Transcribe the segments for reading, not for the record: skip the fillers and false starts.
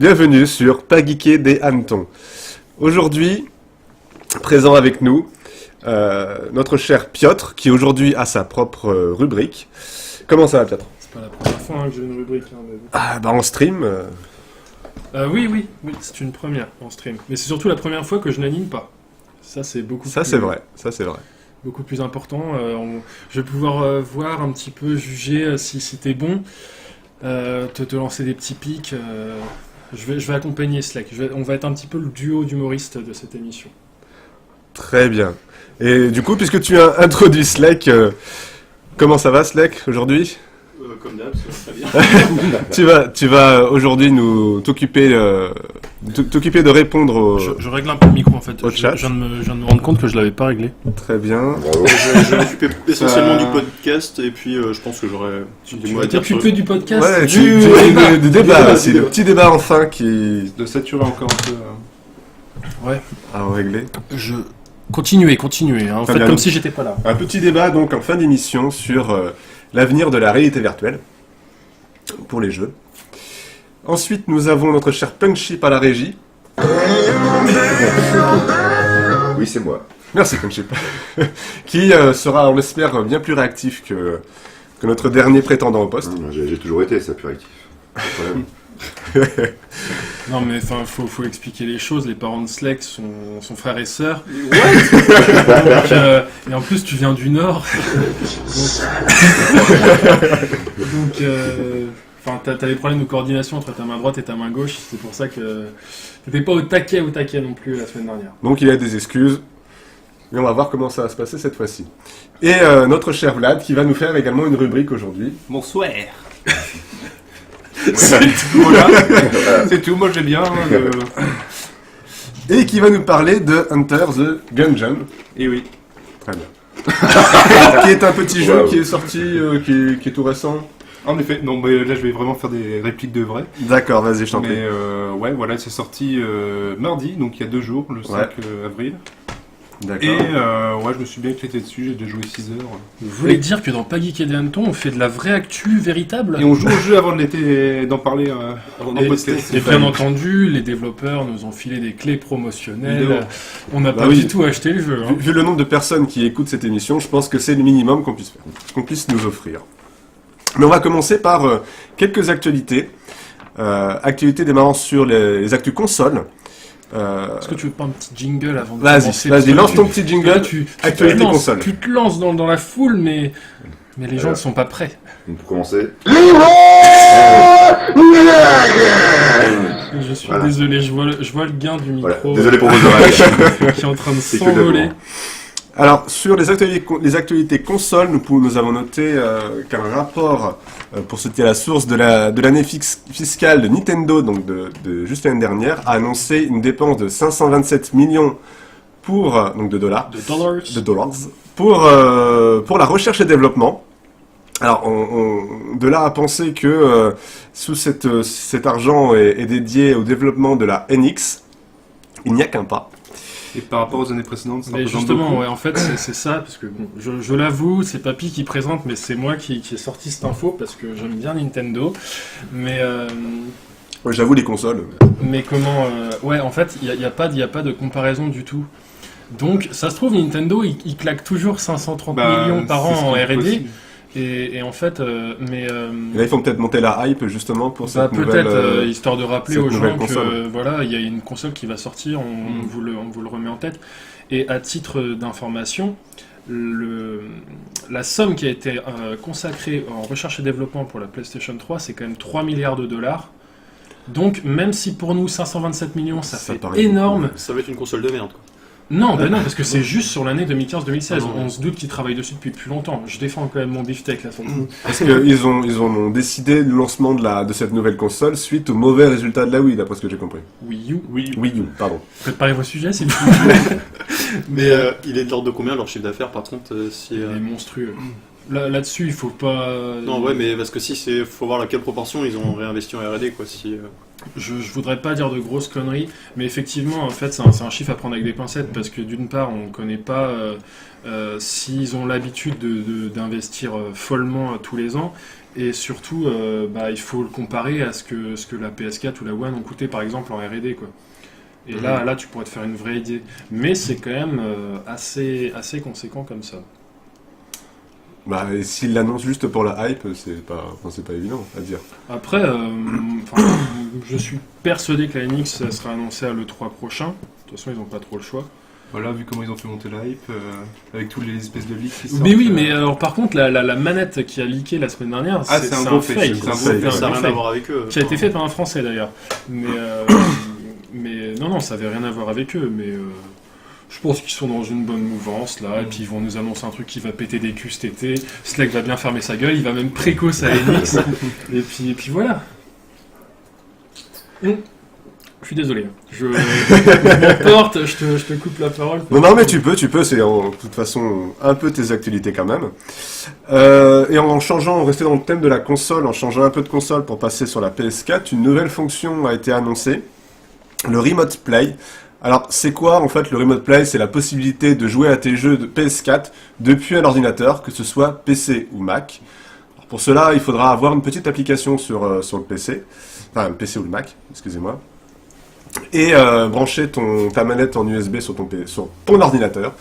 Bienvenue sur Pas geeké des hannetons. Aujourd'hui, présent avec nous, notre cher Piotr, qui aujourd'hui a sa propre rubrique. Comment ça va, Piotr? C'est pas la première fois que j'ai une rubrique. Mais... Ah, bah en stream. Oui, c'est une première en stream. Mais c'est surtout la première fois que je n'anime pas. Ça, c'est beaucoup Ça, plus... c'est vrai. Ça, c'est vrai. Beaucoup plus important. Je vais pouvoir voir un petit peu, juger si t'es bon, te lancer des petits pics. Je vais accompagner Slack. On va être un petit peu le duo d'humoristes de cette émission. Très bien. Et du coup, puisque tu as introduit Slack, comment ça va, Slack, aujourd'hui? Comme d'hab, ça va très bien. Tu vas aujourd'hui t'occuper de répondre au... Je règle un peu le micro en fait. Au chat. Je viens de me rendre compte que je l'avais pas réglé. Très bien. Je m'occupais essentiellement du podcast et puis je pense que j'aurais des mots à dire sur T'occuper du podcast. Ouais, du débat, débat, du c'est débat. le petit débat enfin qui... de saturer encore un peu. Ouais. à régler. Continuez. Hein. Très Faites bien. comme si j'étais pas là. Un petit débat donc en fin d'émission sur l'avenir de la réalité virtuelle pour les jeux. Ensuite, nous avons notre cher Punkchip à la régie. Oui, c'est moi. Merci Punkchip. Qui sera, on l'espère, bien plus réactif que notre dernier prétendant au poste. J'ai toujours été, ça, plus actif. Pas de problème. Non mais enfin faut expliquer les choses. Les parents de Slack sont son frère et sœur. Et en plus tu viens du Nord. donc enfin t'as des problèmes de coordination entre ta main droite et ta main gauche. C'est pour ça que t'étais pas au taquet non plus la semaine dernière. Donc il a des excuses. Et on va voir comment ça va se passer cette fois-ci. Et notre cher Vlad qui va nous faire également une rubrique aujourd'hui. Bonsoir. C'est tout, voilà. C'est tout, moi j'aime bien. Et qui va nous parler de Hunter the Gungeon. Et oui. Très bien. Qui est un petit jeu Wow. qui est sorti, qui est tout récent. En effet, non, mais là je vais vraiment faire des répliques de vrai. D'accord, vas-y, je t'en prie. Mais ouais, voilà, c'est sorti mardi, donc il y a 2 jours, le 5 avril. D'accord. Et ouais, je me suis bien éclaté dessus, j'ai déjà joué 6 heures. Vous voulez dire que dans Pas geeké des hannetons on fait de la vraie actu véritable? Et on joue au jeu avant de l'été, d'en parler en Et, podcast. et bien entendu, les développeurs nous ont filé des clés promotionnelles. Évidemment. On n'a Bah pas oui. du tout acheté le jeu. Hein. Vu le nombre de personnes qui écoutent cette émission, je pense que c'est le minimum qu'on puisse faire, qu'on puisse nous offrir. Mais on va commencer par quelques actualités. Actualités démarrant sur les actus consoles. Est-ce que tu veux pas un petit jingle avant de Vas-y, commencer? vas-y, Parce que lance tu- ton petit jingle. là, tu Actualité te lances, console. Tu te lances dans la foule, mais les gens Alors. ne sont pas prêts. Donc, pour commencer, Je suis Voilà. désolé, je vois le gain du micro voilà. Désolé pour vos oreilles. qui est en train de C'est que de s'envoler. l'amour. Alors, sur les actualités consoles, nous avons noté qu'un rapport, pour citer la source de l'année fiscale de Nintendo, donc de juste l'année dernière, a annoncé une dépense de 527 millions donc de dollars, pour la recherche et développement. Alors, de là à penser que cet argent est dédié au développement de la NX, il n'y a qu'un pas. Et par rapport aux années précédentes, ça Mais représente justement, beaucoup. ouais, en fait, c'est ça, parce que bon, je l'avoue, c'est Papy qui présente, mais c'est moi qui ai sorti cette info, parce que j'aime bien Nintendo. Mais Ouais, j'avoue, les consoles. comment... ouais, en fait, il n'y a pas de comparaison du tout. Donc, ça se trouve, Nintendo, il claque toujours 530 millions par c'est ce an en qui est R&D. possible. Et en fait, Et là, ils font peut-être monter la hype, justement, pour bah, cette nouvelle... peut-être, histoire de rappeler cette aux gens nouvelle que console. voilà, il y a une console qui va sortir, on vous le remet en tête. Et à titre d'information, la somme qui a été consacrée en recherche et développement pour la PlayStation 3, c'est quand même 3 milliards de dollars. Donc, même si pour nous 527 millions, ça fait paraît énorme. Ça va être une console de merde, quoi. Non, bah non, parce que c'est juste sur l'année 2015-2016. Ah non. On se doute qu'ils travaillent dessus depuis plus longtemps. Je défends quand même mon beefsteak là sur le coup. Parce qu'ils ont décidé le lancement de cette nouvelle console suite au mauvais résultat de la Wii, d'après ce que j'ai compris. Wii U. Wii U, pardon. Préparez vos sujets, s'il vous plaît. Mais il est de l'ordre de combien leur chiffre d'affaires par contre si, Il est monstrueux. Là-dessus, il faut pas. Non, ouais, mais parce que si c'est. Faut voir à quelle proportion ils ont réinvesti en RD, quoi. Si, je voudrais pas dire de grosses conneries, mais effectivement, en fait, c'est un chiffre à prendre avec des pincettes parce que d'une part, on connaît pas s'ils ont l'habitude d'investir follement tous les ans, et surtout, il faut le comparer à ce que la PS4 ou la One ont coûté, par exemple, en R&D, quoi. Et là, tu pourrais te faire une vraie idée. Mais c'est quand même assez conséquent comme ça. Bah, et s'ils l'annoncent juste pour la hype, c'est pas évident à dire. Après, je suis persuadé que la NX sera annoncée à l'E3 prochain. De toute façon, ils n'ont pas trop le choix. Voilà, vu comment ils ont fait monter la hype, avec toutes les espèces de leaks qui sortent. Mais oui, mais alors par contre, la manette qui a leaké la semaine dernière, c'est un gros fake. fake. C'est un Ça n'a gros rien à fake. voir avec eux. Qui a été fait par un Français d'ailleurs. Mais non, ça avait rien à voir avec eux. Mais je pense qu'ils sont dans une bonne mouvance là. Et puis ils vont nous annoncer un truc qui va péter des culs cet été. Slack va bien fermer sa gueule. Il va même précoce à NX. et puis voilà. Je suis désolé. Je m'emporte. Je te coupe la parole. Non, mais tu peux. C'est de toute façon un peu tes actualités quand même. Et en changeant, on restait dans le thème de la console, en changeant un peu de console pour passer sur la PS4, une nouvelle fonction a été annoncée, le Remote Play. Alors, c'est quoi en fait le Remote Play? C'est la possibilité de jouer à tes jeux de PS4 depuis un ordinateur, que ce soit PC ou Mac. Alors, pour cela, il faudra avoir une petite application sur le PC, enfin le PC ou le Mac, excusez-moi, et brancher ta manette en USB sur ton ordinateur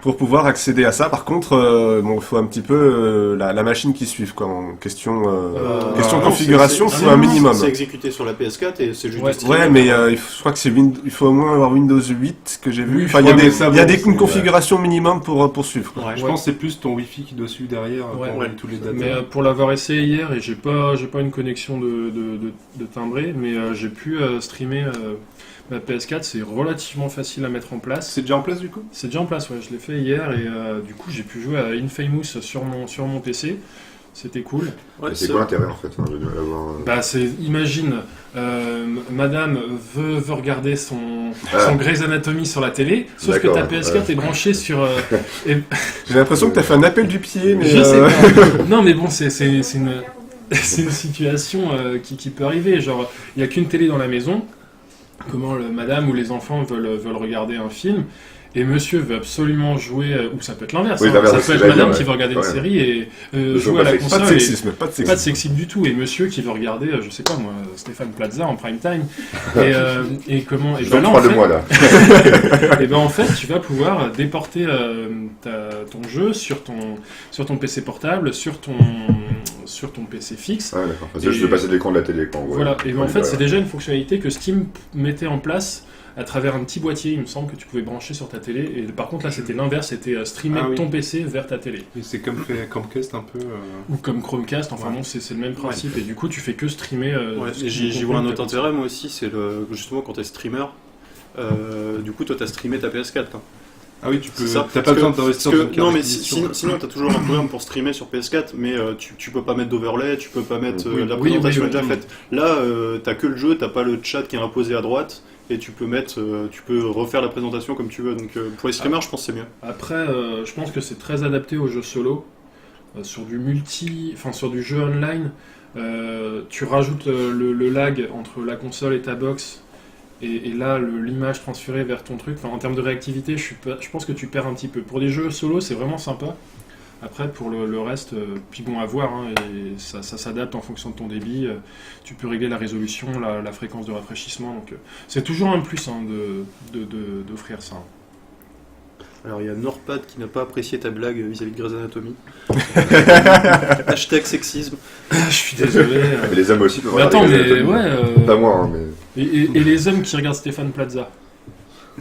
pour pouvoir accéder à ça. Par contre, il faut un petit peu la machine qui suive, quoi. En question configuration, il faut un minimum. C'est exécuté sur la PS4 et c'est juste Ouais. du streaming. Ouais, mais je crois que il faut au moins avoir Windows 8 que j'ai vu. Oui, Enfin, je il y a crois, des, mais ça, il y a bon, des c'est, configurations minimum pour suivre, quoi. Ouais. Je pense que c'est plus ton Wi-Fi qui doit suivre derrière Ouais, pour ouais. tous les datas. Mais pour l'avoir essayé hier, et j'ai pas une connexion de timbré, mais j'ai pu streamer ma PS4, c'est relativement facile à mettre en place. C'est déjà en place du coup? C'est déjà en place, ouais, je l'ai fait hier, et du coup j'ai pu jouer à Infamous sur mon PC, c'était cool. Ouais, C'est quoi l'intérêt en fait de l'avoir Bah imagine, madame veut regarder son Grey's Anatomy sur la télé, sauf que ta D'accord, PS4 est branchée sur... J'ai l'impression que t'as fait un appel du pied, mais Je sais pas. Non, mais bon, c'est une situation qui peut arriver. Genre, il n'y a qu'une télé dans la maison. Comment madame ou les enfants veulent regarder un film, et monsieur veut absolument jouer, ou ça peut être l'inverse, Oui, hein. l'inverse, Ça c'est peut être ce que madame j'allais qui dire, veut regarder une ouais. série et Le jouer à la jeu console. pas de sexisme, pas de Pas de sexisme. sexisme du tout, et monsieur qui veut regarder, je sais pas moi, Stéphane Plaza en prime time. Et comment. Et Je ben là, en le fait, mois là. et ben en fait, tu vas pouvoir déporter ton jeu sur ton PC portable, sur ton PC fixe. Ouais, d'accord. Enfin, c'est juste de passer de l'écran de la télé, quoi. Voilà, et ben en Ouais, fait, voilà. c'est déjà une fonctionnalité que Steam mettait en place à travers un petit boîtier, il me semble, que tu pouvais brancher sur ta télé. Et par contre, là, c'était l'inverse, c'était streamer Ah oui. ton PC vers ta télé. Et c'est comme fait Chromecast un peu. Ou comme Chromecast, enfin Ouais. bon, c'est le même principe. Et du coup, tu fais que streamer. Ouais, ce qui j'y est vois un compris autre de ta intérêt moi aussi, c'est justement quand t'es streamer, du coup toi t'as streamé ta PS4. Hein. Ah oui, tu peux. C'est ça. T'as pas Parce besoin que- d'investir parce dans que- une Non mais acquisition. sinon t'as toujours un programme pour streamer sur PS4, mais tu peux pas mettre d'overlay, tu peux pas mettre Oui, la oui, présentation oui, est déjà oui. faite. Là t'as que le jeu, t'as pas le chat qui est imposé à droite. Et tu peux refaire la présentation comme tu veux. Donc pour les streamers, je pense que c'est mieux. Après, je pense que c'est très adapté aux jeux solo. Sur du jeu online, tu rajoutes le lag entre la console et ta box, et là l'image transférée vers ton truc. Enfin, en termes de réactivité, je pense que tu perds un petit peu. Pour des jeux solo, c'est vraiment sympa. Après, pour le reste, puis bon, à voir, hein, et ça s'adapte en fonction de ton débit. Tu peux régler la résolution, la fréquence de rafraîchissement. Donc, c'est toujours un plus hein, d'offrir ça. Alors il y a Norpad qui n'a pas apprécié ta blague vis-à-vis de Grey's Anatomy. Hashtag sexisme. Je suis désolé. Mais les hommes aussi peuvent Mais attends, regarder mais Grey's Anatomy. ouais. Pas moi, hein, mais. Et les hommes qui regardent Stéphane Plaza,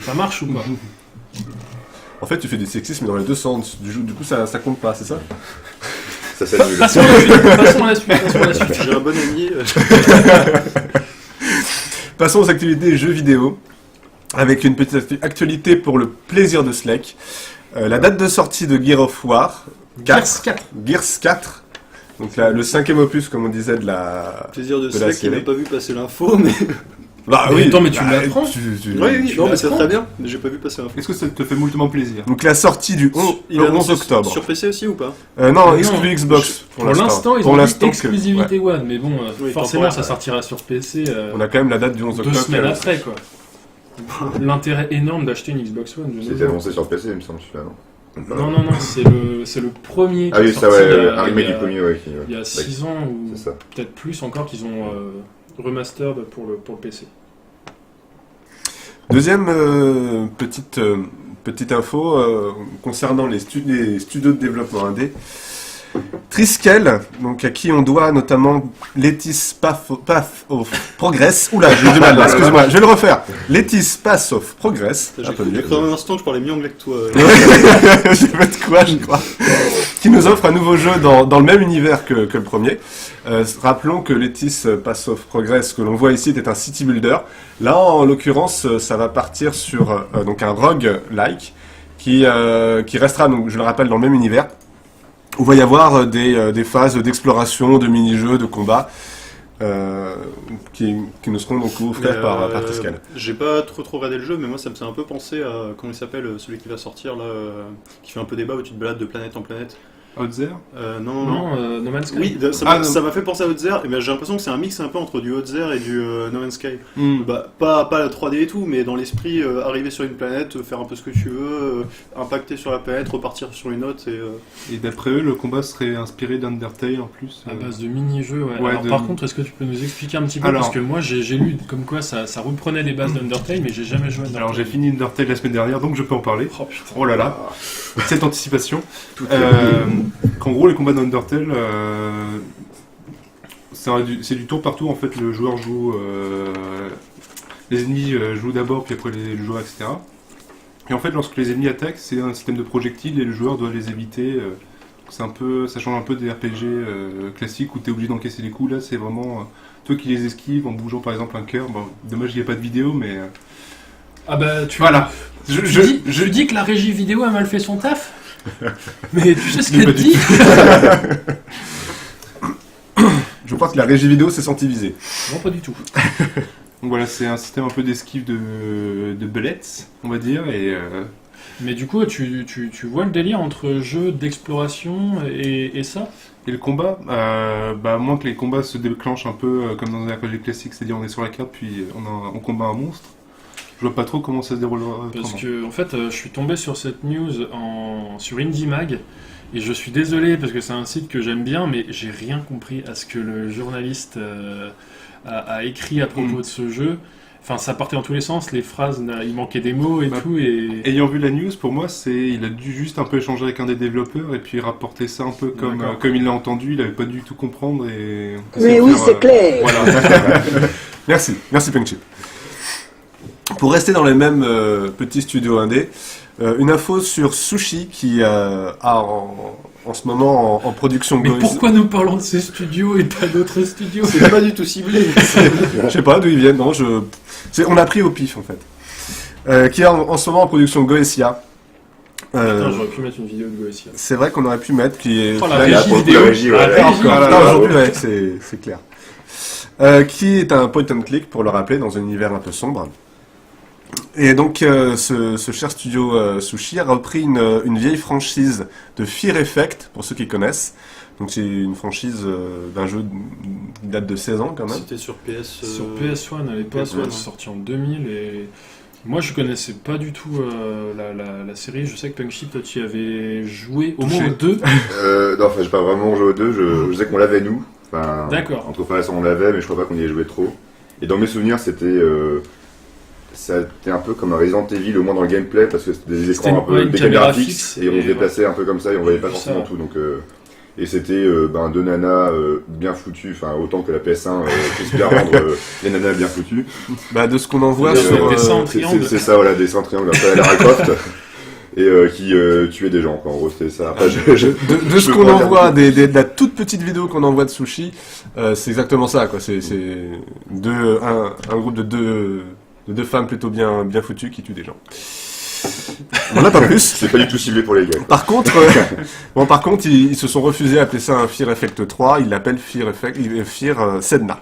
ça marche ou pas? En fait, tu fais du sexisme dans les deux sens. Du coup, ça compte pas, c'est ça? Ça s'annule. Passons à la suite. J'ai un bon ami. Passons aux actualités jeux vidéo, avec une petite actualité pour le plaisir de Slack. La date de sortie de Gears of War 4. Gears 4. Donc le 5e opus, comme on disait, de la... Plaisir de De la Slack qui série. n'a pas vu passer l'info, mais Bah Mais oui. attends, mais tu bah, l'apprends Oui, oui, non, mais c'est l'apprends. très bien. Mais j'ai pas vu passer l'info. Est-ce que ça te fait moultement plaisir? Donc la sortie du Il a le 11 annoncé octobre. Sur PC aussi ou pas? Non, Non, exclu Xbox. Pour l'instant, ils Pour ont dit l'instant que- exclusivité One, mais bon, Oui, forcément, temporaire, ça sortira sur PC On a quand même la date du 11 2 octobre. semaines après, quoi. L'intérêt énorme d'acheter une Xbox One. de nos C'était jours. annoncé sur PC, il me semble, celui-là, non? Non, c'est le premier. Ah qui est oui, ça, sorti ouais, il y a- arrivé il y du a- premier, ouais. Il y a 6 ans ou C'est ça. peut-être plus encore qu'ils ont remastered pour le PC. Deuxième petite info concernant les studios de développement indé. Triskel, donc à qui on doit notamment Letis Path of Progress. Oula, j'ai du mal là, excuse-moi, je vais le refaire. Letis Path of Progress. J'ai Un peu mieux. cru un instant que je parlais mieux anglais que toi. J'ai pas de quoi, je crois. Qui nous offre un nouveau jeu dans le même univers que le premier. Rappelons que Letis Path of Progress, que l'on voit ici, est un city builder. Là, en l'occurrence, ça va partir sur donc un rogue-like qui restera, donc, je le rappelle, dans le même univers. Où il va y avoir des phases d'exploration, de mini-jeux, de combat qui nous seront donc offerts par Triskel. J'ai pas trop regardé le jeu, mais moi ça me fait un peu penser à comment il s'appelle celui qui va sortir là, qui fait un peu débat où tu te balades de planète en planète. Outzer? Non. No Man's Sky. Oui, ça m'a fait penser à Outzer, et j'ai l'impression que c'est un mix un peu entre du Outzer et du No Man's Sky. Bah, pas la 3D et tout, mais dans l'esprit, arriver sur une planète, faire un peu ce que tu veux, impacter sur la planète, repartir sur une autre. Et d'après eux, le combat serait inspiré d'Undertale en plus. À base de mini-jeux, ouais. Ouais, Alors, de- par contre, est-ce que tu peux nous expliquer un petit peu? Alors- Parce que moi, j'ai lu comme quoi ça reprenait les bases d'Undertale, mais j'ai jamais joué à Undertale. Alors j'ai fini Undertale la semaine dernière, donc je peux en parler. Oh putain. Oh là là, cette anticipation. Tout Qu'en gros, les combats d'Undertale, c'est du tour par tour. En fait, le joueur joue, les ennemis jouent d'abord, puis après les joueurs, etc. Et en fait, lorsque les ennemis attaquent, c'est un système de projectiles et le joueur doit les éviter. Ça change un peu des RPG classiques où tu es obligé d'encaisser les coups. Là, c'est vraiment toi qui les esquives en bougeant par exemple un cœur. Bon, dommage qu'il n'y a pas de vidéo, mais Ah bah, tu voilà. je dis que la régie vidéo a mal fait son taf. Mais tu sais ce Mais qu'elle pas du dit? Je crois que la régie vidéo s'est sentie visée. Non, pas du tout. Donc voilà, c'est un système un peu d'esquive de bullets, on va dire, et Mais du coup, tu vois le délire entre jeu d'exploration et ça? et le combat, à moins que les combats se déclenchent un peu comme dans un RPG classique, c'est-à-dire on est sur la carte puis on combat un monstre. Je vois pas trop comment ça se déroulera. Parce autrement. que, en fait, je suis tombé sur cette news sur IndieMag, et je suis désolé parce que c'est un site que j'aime bien, mais j'ai rien compris à ce que le journaliste a écrit à propos de ce jeu. Enfin, ça partait dans tous les sens, les phrases, il manquait des mots et Bah, tout, et... Ayant vu la news, pour moi, il a dû juste un peu échanger avec un des développeurs et puis rapporter ça un peu D'accord. comme il l'a entendu. Il avait pas du tout comprendre et. Mais oui, c'est clair. Voilà. Merci Punkchip. Pour rester dans les mêmes petits studios indés, une info sur Sushi qui a en ce moment en production Mais Go. pourquoi nous parlons de ces studios et pas d'autres studios? C'est pas du tout ciblé. Je sais pas d'où ils viennent, non, on a pris au pif en fait. Qui est en ce moment en production Goetia. Putain, j'aurais pu mettre une vidéo de Goetia. C'est vrai qu'on aurait pu mettre qui est Oh, la là, il y a- régie pour le coup, vidéo. la régie, ouais. La régie. encore, là, là, là, aujourd'hui, ouais, c'est clair. Qui est un point and click, pour le rappeler, dans un univers un peu sombre. Et donc, ce cher studio Sushi a repris une vieille franchise de Fear Effect, pour ceux qui connaissent. Donc, c'est une franchise d'un jeu qui date de 16 ans, quand même. C'était sur PS. Sur PS1 à l'époque, PS1, ouais, ouais. c'est sorti en 2000, et... Moi, je connaissais pas du tout la série. Je sais que Punkship, toi, tu y avais joué au moins Touché. aux deux. Non, enfin, j'ai pas vraiment joué aux deux, je sais qu'on l'avait nous. Enfin, D'accord. Entre frères et sœurs, on l'avait, mais je crois pas qu'on y ait joué trop. Et dans mes souvenirs, c'était un peu comme un Resident Evil, au moins dans le gameplay, parce que c'était des C'était écrans un peu une des caméra caméras fixe, fixes, et on se et déplaçait un peu comme ça, et on voyait pas J'ai vu forcément ça. tout. Donc, et c'était deux nanas bien foutues, enfin autant que la PS1 puisse bien rendre les nanas bien foutues. Bah, de ce qu'on en voit Et, sur... des dessins en c'est- triangle. C'est ça, voilà, des dessins en triangle, un peu à Lara Croft. Et qui tuait des gens, quoi. En gros, c'était ça. Après, de ce je qu'on peux pas envoie, dire de la toute petite vidéo qu'on envoie de Sushi, c'est exactement ça, quoi. C'est un groupe de deux femmes plutôt bien foutues qui tuent des gens. On n'a pas plus. c'est pas du tout ciblé pour les gars. Par contre, ils se sont refusés à appeler ça un Fear Effect 3, ils l'appellent Fear Sedna.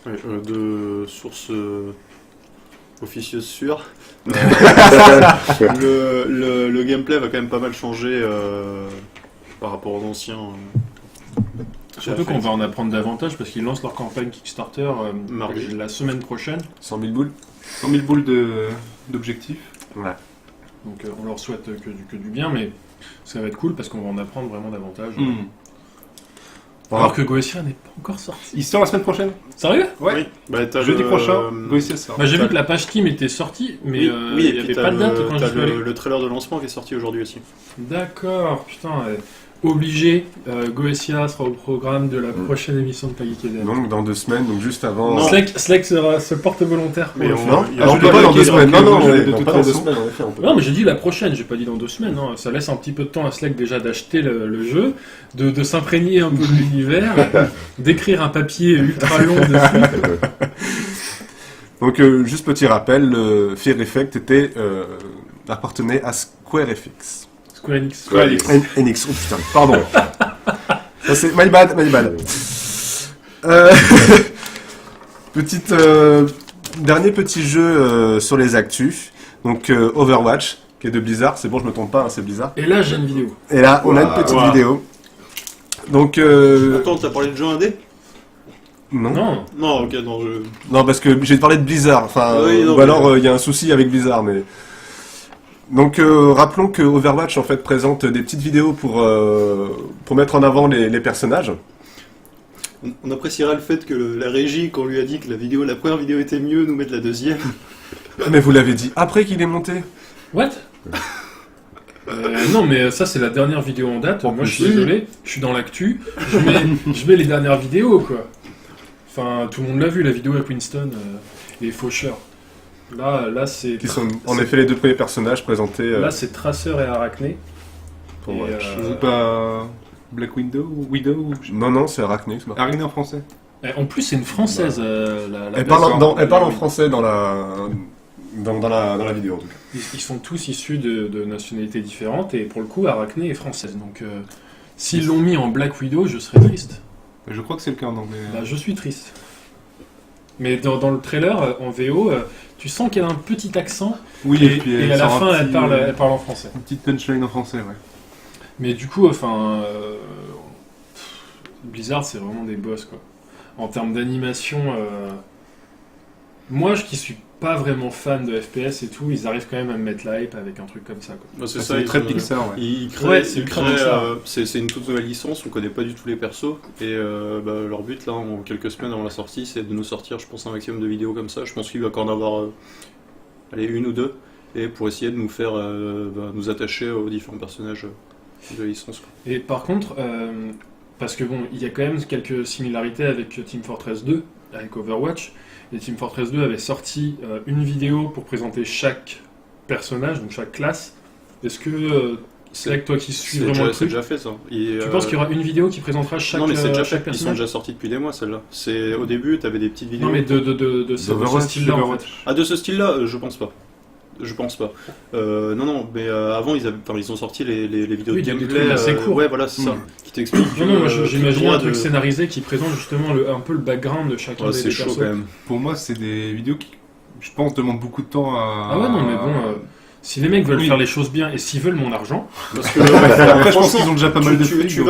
Ouais, de source officieuse sûre. Le gameplay va quand même pas mal changer par rapport aux anciens. Surtout qu'on va en apprendre davantage parce qu'ils lancent leur campagne Kickstarter Mardi. la semaine prochaine. 100 000 boules. 100 000 boules d'objectifs. Ouais. Donc on leur souhaite que du bien, mais ça va être cool parce qu'on va en apprendre vraiment davantage. Alors que Goetia n'est pas encore sorti. Il sort la semaine prochaine. Sérieux? Ouais. Oui. Bah, t'as Jeudi le- prochain, Goetia sort. Bah, j'ai vu que la page Steam était sortie, mais Oui, oui, il et n'y puis avait t'as pas de date quand t'as j'y suis allé. le trailer de lancement qui est sorti aujourd'hui aussi. D'accord, putain, obligé, Goetia sera au programme de la prochaine émission de Pagikeden. Donc dans 2 semaines, donc juste avant. Non. Slack se porte volontaire pour Mais le on- faire. Non, il y a alors, on un peut jeu pas dans qui 2 est semaines. dans Non, non, le jeu, de non, toute pas dans 2 façon. semaines en effet. On peut Non, mais j'ai dit la prochaine, j'ai pas dit dans 2 semaines. Hein. Ça laisse un petit peu de temps à Slack déjà d'acheter le jeu, de s'imprégner un peu de l'univers, d'écrire un papier ultra long dessus. Donc juste petit rappel, le Fear Effect appartenait à Square FX. Square Enix. Square Enix. Enix, oh putain, pardon. Ça c'est my bad. Dernier petit jeu sur les actus. Donc Overwatch, qui est de Blizzard. C'est bon, je me trompe pas, hein, c'est Blizzard. Et là, j'ai une vidéo. Et là, on a une petite vidéo. Donc Attends, t'as parlé de jeu indé? non. Non, Ok, non, je... Non, parce que j'ai parlé de Blizzard. Enfin, Oui, non, ou mais- alors il y a un souci avec Blizzard, mais. Donc rappelons que Overwatch en fait présente des petites vidéos pour mettre en avant les personnages. On appréciera le fait que la régie, quand on lui a dit que la première vidéo était mieux, nous mette la deuxième. Mais vous l'avez dit après qu'il est monté. what? Non, mais ça, c'est la dernière vidéo en date. Moi, je suis désolé, je suis dans l'actu. Je mets les dernières vidéos, quoi. Enfin, tout le monde l'a vu, la vidéo avec Winston et Faucheur. Là, c'est. Qui sont en effet les 2 premiers personnages présentés Là, c'est Tracer et Arachné. pour Et, Watch. Je joue pas Black Widow ou Non, c'est Arachné. c'est marrant. Araignée en français. En plus, c'est une française. la Elle base. parle en français dans la vidéo en tout cas. Ils sont tous issus de nationalités différentes et pour le coup, Arachné est française. Donc, s'ils l'ont mis en Black Widow, je serais triste. Je crois que c'est le cas en anglais. Bah, je suis triste. Mais dans le trailer, en VO, tu sens qu'elle a un petit accent. Oui, Et, puis et à la sort un fin, petit, elle parle en français. une petite punchline en français, ouais. Mais du coup, enfin, Blizzard, c'est vraiment des boss, quoi. En termes d'animation, moi, qui suis pas vraiment fan de FPS et tout, ils arrivent quand même à me mettre la hype avec un truc comme ça, quoi. Bah, c'est Ah, ça, c'est ils très ont- Pixar, ouais. Ils créent, Ouais, c'est ils ultra créent, Pixar. c'est une toute nouvelle licence, on connaît pas du tout les persos, et leur but là, en quelques semaines avant la sortie, c'est de nous sortir, je pense, un maximum de vidéos comme ça. Je pense qu'il va encore en avoir, une ou deux, et pour essayer de nous faire nous attacher aux différents personnages de la licence, quoi. Et par contre, parce que bon, il y a quand même quelques similarités avec Team Fortress 2, avec Overwatch. Et Team Fortress 2 avait sorti une vidéo pour présenter chaque personnage, donc chaque classe. Est-ce que c'est avec toi qui suis vraiment le C'est truc, déjà fait ça. tu penses qu'il y aura une vidéo qui présentera chaque, Non mais c'est déjà fait, chaque ils sont personnage? déjà sortis depuis des mois celle-là. C'est au début, t'avais des petites vidéos. Non mais de ce D'Overwatch, style-là en fait. Overwatch. Ah, de ce style-là, je pense pas. Je pense pas. Non, mais avant, ils ont sorti les vidéos Oui, de des gameplay. trucs assez courts. Ouais, voilà, c'est ça. Qui t'expliquent. Non, non, moi j'imaginais un droit truc de- scénarisé qui présente justement un peu le background de chacun Ouais, des c'est chaud persos. quand même. Pour moi, c'est des vidéos qui, je pense, demandent beaucoup de temps à... Ah ouais, non, mais bon, si les mecs veulent Oui. faire les choses bien et s'ils veulent mon argent, Parce que Après, je pense qu'ils ont déjà pas mal de fric, tu donc,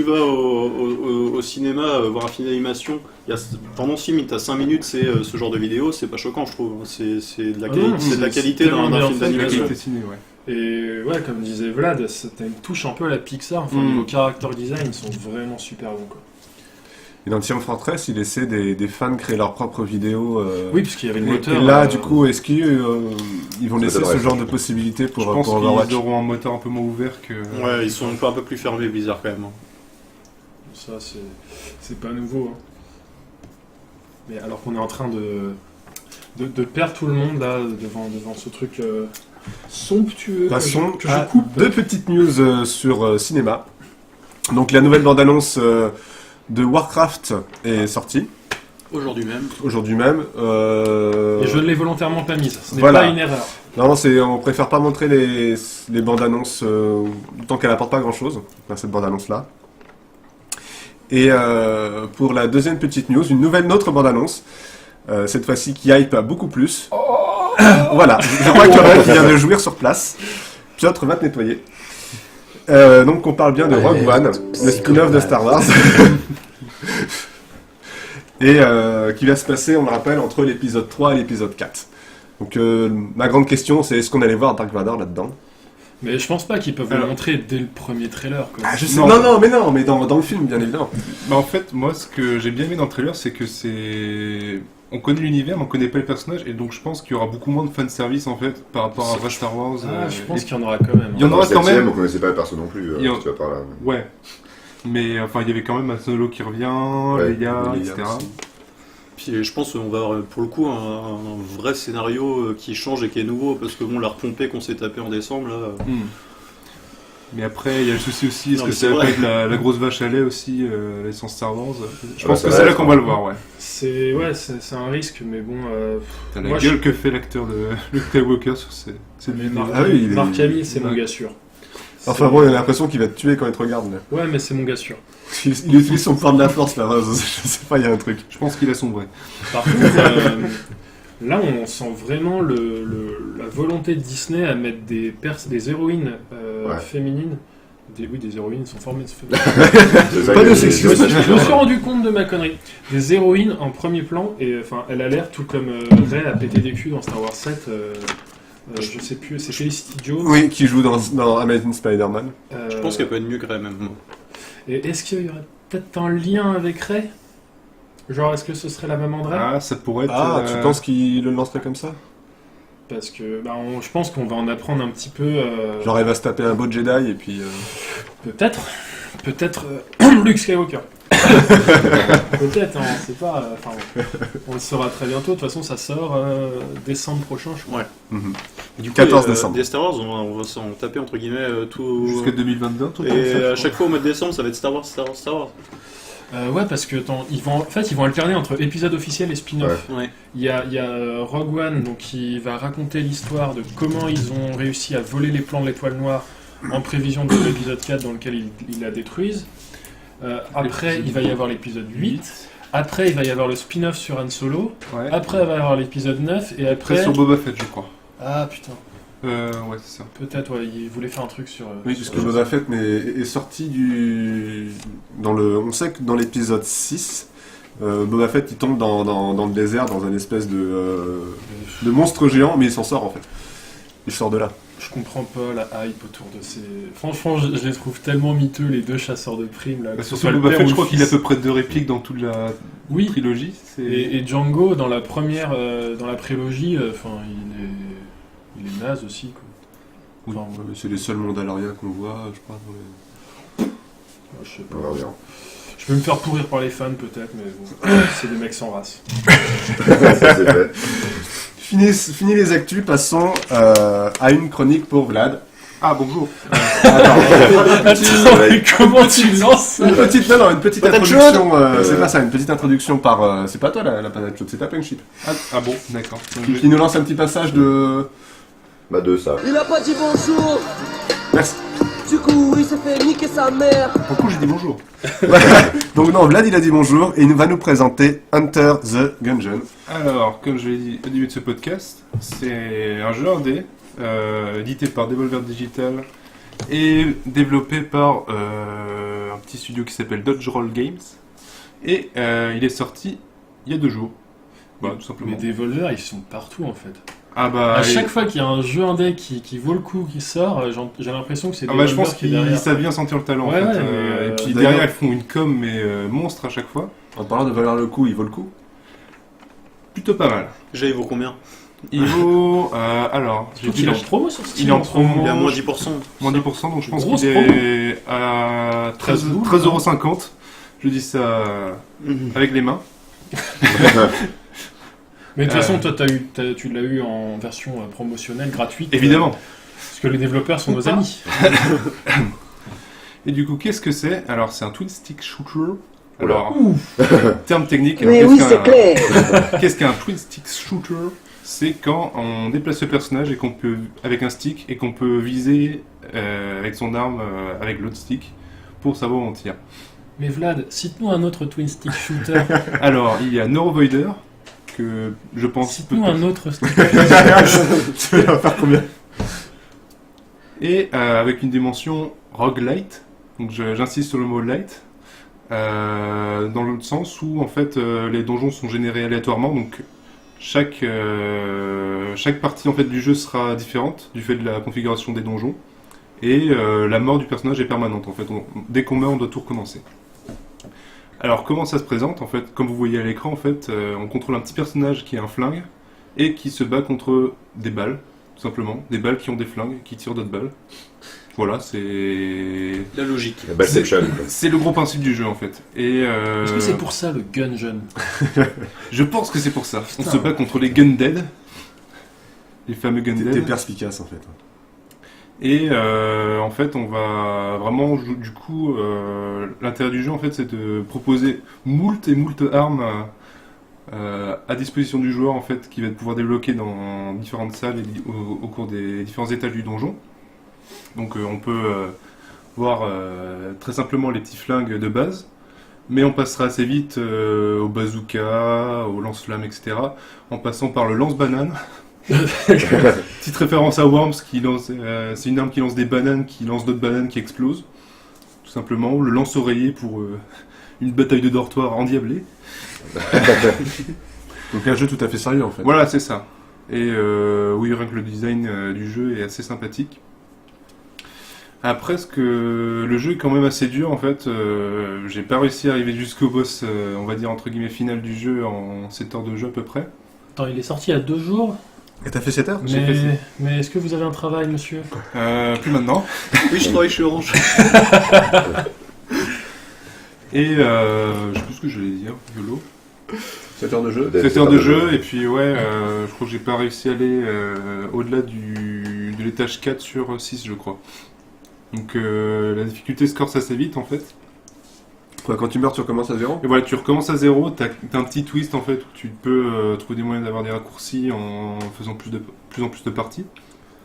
vas au cinéma voir un film d'animation. Pendant 6 minutes, à 5 minutes, c'est ce genre de vidéo. C'est pas choquant, je trouve. C'est de la, Ah non, c'est de la c'est qualité tellement d'un bien film fait, la d'animation. qualité ciné, ouais. et ouais, comme disait Vlad, ça touche un peu à la Pixar. Enfin, Mm. niveau character design, ils sont vraiment super bons, quoi. Et dans Team Fortress, il laissait des fans créer leurs propres vidéos. Oui, parce qu'il y avait le Et moteur. là, du coup, est-ce qu'ils vont Ça laisser devrait ce genre être. de possibilités Je pour pense Overwatch? qu'ils auront un moteur un peu moins ouvert que... Ouais, ils sont un peu plus fermés, Blizzard quand même. Ça, c'est pas nouveau. Hein. Mais alors qu'on est en train de perdre tout le monde là devant ce truc somptueux Passons que je à coupe. 2 petites news sur cinéma. Donc la nouvelle bande-annonce de Warcraft est sortie Aujourd'hui même. aujourd'hui même. Et je ne l'ai volontairement pas mise. Ce n'est Voilà. pas une erreur. Non, on préfère pas montrer les bandes-annonces tant qu'elle apporte pas grand-chose, cette bande-annonce-là. Et pour la deuxième petite news, une autre bande-annonce, cette fois-ci qui hype beaucoup plus. Voilà, je crois qu'il y en a un qui vient de jouir sur place. Piotr va te nettoyer. Donc on parle bien de Rogue One, le spin-off de Star Wars. Et qui va se passer, on le rappelle, entre l'épisode 3 et l'épisode 4. Donc ma grande question, c'est est-ce qu'on allait voir Dark Vador là-dedans? Mais je pense pas qu'ils peuvent le montrer dès le premier trailer. Quoi. Ah, je sais. Non, mais dans le film, bien évidemment. Bah en fait, moi, ce que j'ai bien aimé dans le trailer, c'est que c'est... On connaît l'univers, mais on connaît pas les personnages, et donc je pense qu'il y aura beaucoup moins de fanservice, en fait, par rapport à vrai Star Wars. Je pense qu'il y en aura quand même. Il y en aura quand même. On connaissait pas les persos non plus, Il y en- si tu vas par là. Ouais. Mais enfin, il y avait quand même un Solo qui revient, Ouais, Leia, Leia etc. aussi. Puis je pense qu'on va avoir pour le coup un vrai scénario qui change et qui est nouveau, parce que bon, la repompée qu'on s'est tapé en décembre, là... Mais après, il y a le souci aussi, est-ce Non, que mais ça c'est va vrai. pas être la grosse vache à lait aussi, la licence Star Wars? Je Ah pense bah, que ça c'est va là être, qu'on va le voir, ouais. C'est un risque, mais bon. T'as la Moi, gueule que fait l'acteur de Luke Skywalker sur cette Mais vidéo. Ah oui, il est- Mark Hamill, c'est mon Ouais. gars sûr. Enfin bon, il a l'impression qu'il va te tuer quand il te regarde. Là. Ouais, mais c'est mon gars sûr. Il utilise son pouvoir de la force là, je sais pas, il y a un truc. Je pense qu'il a sombré. Par contre, là, on sent vraiment la volonté de Disney à mettre des héroïnes Ouais. féminines. Des héroïnes sont formées de C'est ça Pas que de j'ai- sexisme. Je me suis rendu compte de ma connerie. Des héroïnes en premier plan, et enfin, elle a l'air tout comme Rey a pété des culs dans Star Wars 7. Je sais plus, c'est Felicity Jones. Oui, qui joue dans Amazing Spider-Man. Je pense qu'elle peut être mieux que Rey, même. Et est-ce qu'il y aurait peut-être un lien avec Rey? Genre, est-ce que ce serait la même André? Ah, ça pourrait être... Ah, tu penses qu'il le lancerait comme ça? Parce que je pense qu'on va en apprendre un petit peu. Genre il va se taper un beau Jedi et puis... Peut-être Luke Skywalker. Peut-être, hein, on sait pas. On le saura très bientôt. De toute façon, ça sort décembre prochain, je crois. Mhm. Du coup, 14 décembre. Des Star Wars, on va s'en taper entre guillemets tout. Jusqu'à 2022, tout Et à chaque fois au mois de décembre, ça va être Star Wars. Ouais, parce que ils vont alterner entre épisode officiel et spin-off. Ouais. Il y a Rogue One, donc qui va raconter l'histoire de comment ils ont réussi à voler les plans de l'Étoile Noire en prévision de l'épisode 4 dans lequel ils la détruisent. Après, il va y avoir l'épisode 8. Après, il va y avoir le spin-off sur Han Solo. Ouais. Après, il va y avoir l'épisode 9. Et Après après... sur Boba Fett, je crois. Ah putain. Ouais, c'est ça. Peut-être, ouais, il voulait faire un truc sur... Oui, parce que Boba Fett est sorti du... On sait que dans l'épisode 6, Boba Fett il tombe dans le désert, dans une espèce de monstre géant, mais il s'en sort en fait. Il sort de là. Je comprends pas la hype autour de ces... Franchement, je les trouve tellement miteux, les deux chasseurs de primes. Là, que ce Surtout soit le Boba père Fett, ou je le crois qu'il a à fils. peu près 2 répliques dans toute la Oui, trilogie. C'est... et Django, dans la première, dans la prélogie, il est naze aussi, quoi. Oui, Enfin, ouais, c'est les seuls Mandaloriens qu'on voit, je crois. Ouais. je sais On pas. va bien. Je peux me faire pourrir par les fans, peut-être, mais bon, c'est des mecs sans race. Ça, c'est fait. Fini les actus, passons à une chronique pour Vlad. Ah, bonjour. Attends, mais comment tu lances ça? Une petite Patate introduction, c'est pas ça, une petite introduction par... c'est pas toi la patate chaude, c'est ta chip. Ah bon, d'accord. Qui nous lance un petit passage de... Bah, de ça. Il a pas dit bonjour, Merci. du coup il s'est fait niquer sa mère. Pour le coup, j'ai dit bonjour. Donc non, Vlad il a dit bonjour et il va nous présenter Hunter the Gungeon. Alors, comme je l'ai dit au début de ce podcast, c'est un jeu indé, édité par Devolver Digital et développé par un petit studio qui s'appelle Dodge Roll Games. Et il est sorti il y a 2 jours. Bah, tout simplement. Mais des voleurs, ils sont partout, en fait. Ah bah, À chaque fois qu'il y a un jeu indé qui vaut le coup, qui sort, j'ai l'impression que c'est des je pense voleurs qui est qu'ils derrière. savent bien sentir le talent. Ouais, en fait. ouais, mais, et puis d'ailleurs- derrière, ils font une com, mais monstre à chaque fois. En parlant de valoir le coup, il vaut le coup. Plutôt pas mal. Déjà, il vaut combien? Il vaut. Alors, Je trouve qu'il est en promo sur Steam. il est en en ce moment. promo. Il est à moins 10%. Moins 10%, donc je pense Grosse qu'il promo. est à 13,50€. Je dis ça avec les mains. Mais de toute façon, toi, tu l'as eu en version promotionnelle, gratuite. Évidemment. Parce que les développeurs sont nos amis. Et du coup, qu'est-ce que c'est? Alors, c'est un twin stick shooter. Oula. Alors, terme technique. alors, Mais qu'est-ce oui, qu'un- c'est clair. Qu'est-ce qu'un twin stick shooter? C'est quand on déplace le personnage et qu'on peut, avec un stick, et qu'on peut viser avec son arme avec l'autre stick pour savoir où on tire. Mais Vlad, cite-nous un autre twin stick shooter. Alors, il y a Neurovoider, que je pense Cite-nous peut-être. un autre. Tu vas faire combien? Et avec une dimension roguelite, donc j'insiste sur le mot light, dans le sens où en fait les donjons sont générés aléatoirement, donc chaque partie en fait du jeu sera différente du fait de la configuration des donjons, et la mort du personnage est permanente en fait. Dès qu'on meurt, on doit tout recommencer. Alors comment ça se présente en fait? Comme vous voyez à l'écran en fait, on contrôle un petit personnage qui a un flingue et qui se bat contre des balles, tout simplement, des balles qui ont des flingues, qui tirent d'autres balles. Voilà, c'est La logique. La Ballception. c'est le gros principe du jeu en fait. Et Est-ce que c'est pour ça le gun jeune? je pense que c'est pour ça. On Putain. se bat contre les Gundead, les fameux T'es Gundead. perspicace en fait. Et en fait, on va vraiment, du coup, l'intérêt du jeu, en fait, c'est de proposer moult et moult armes à disposition du joueur, en fait, qui va pouvoir débloquer dans différentes salles et au cours des différents étages du donjon. Donc, on peut voir très simplement les petits flingues de base, mais on passera assez vite au bazooka, au lance-flamme, etc., en passant par le lance-banane. Petite référence à Worms qui lance, c'est une arme qui lance des bananes, qui lance d'autres bananes qui explosent. Tout simplement, le lance-oreiller pour une bataille de dortoir endiablée. Donc un jeu tout à fait sérieux en fait. Voilà, c'est ça. Et oui, rien que le design du jeu est assez sympathique. Après, le jeu est quand même assez dur en fait. J'ai pas réussi à arriver jusqu'au boss, on va dire entre guillemets final du jeu en 7 heures de jeu à peu près. Attends, il est sorti il y a 2 jours. Et t'as fait 7 heures? J'ai fait Mais est-ce que vous avez un travail, monsieur? Plus maintenant. Oui, je travaille chez Orange. Et je sais plus ce que je voulais dire, YOLO. 7 heures de jeu? 7 heures de jeu, et puis ouais, je crois que j'ai pas réussi à aller au-delà de l'étage 4 sur 6, je crois. Donc la difficulté se corse assez vite en fait. Quoi, quand tu meurs, tu recommences à zéro? Et voilà, tu recommences à zéro, t'as un petit twist en fait où tu peux trouver des moyens d'avoir des raccourcis en faisant plus en plus de parties.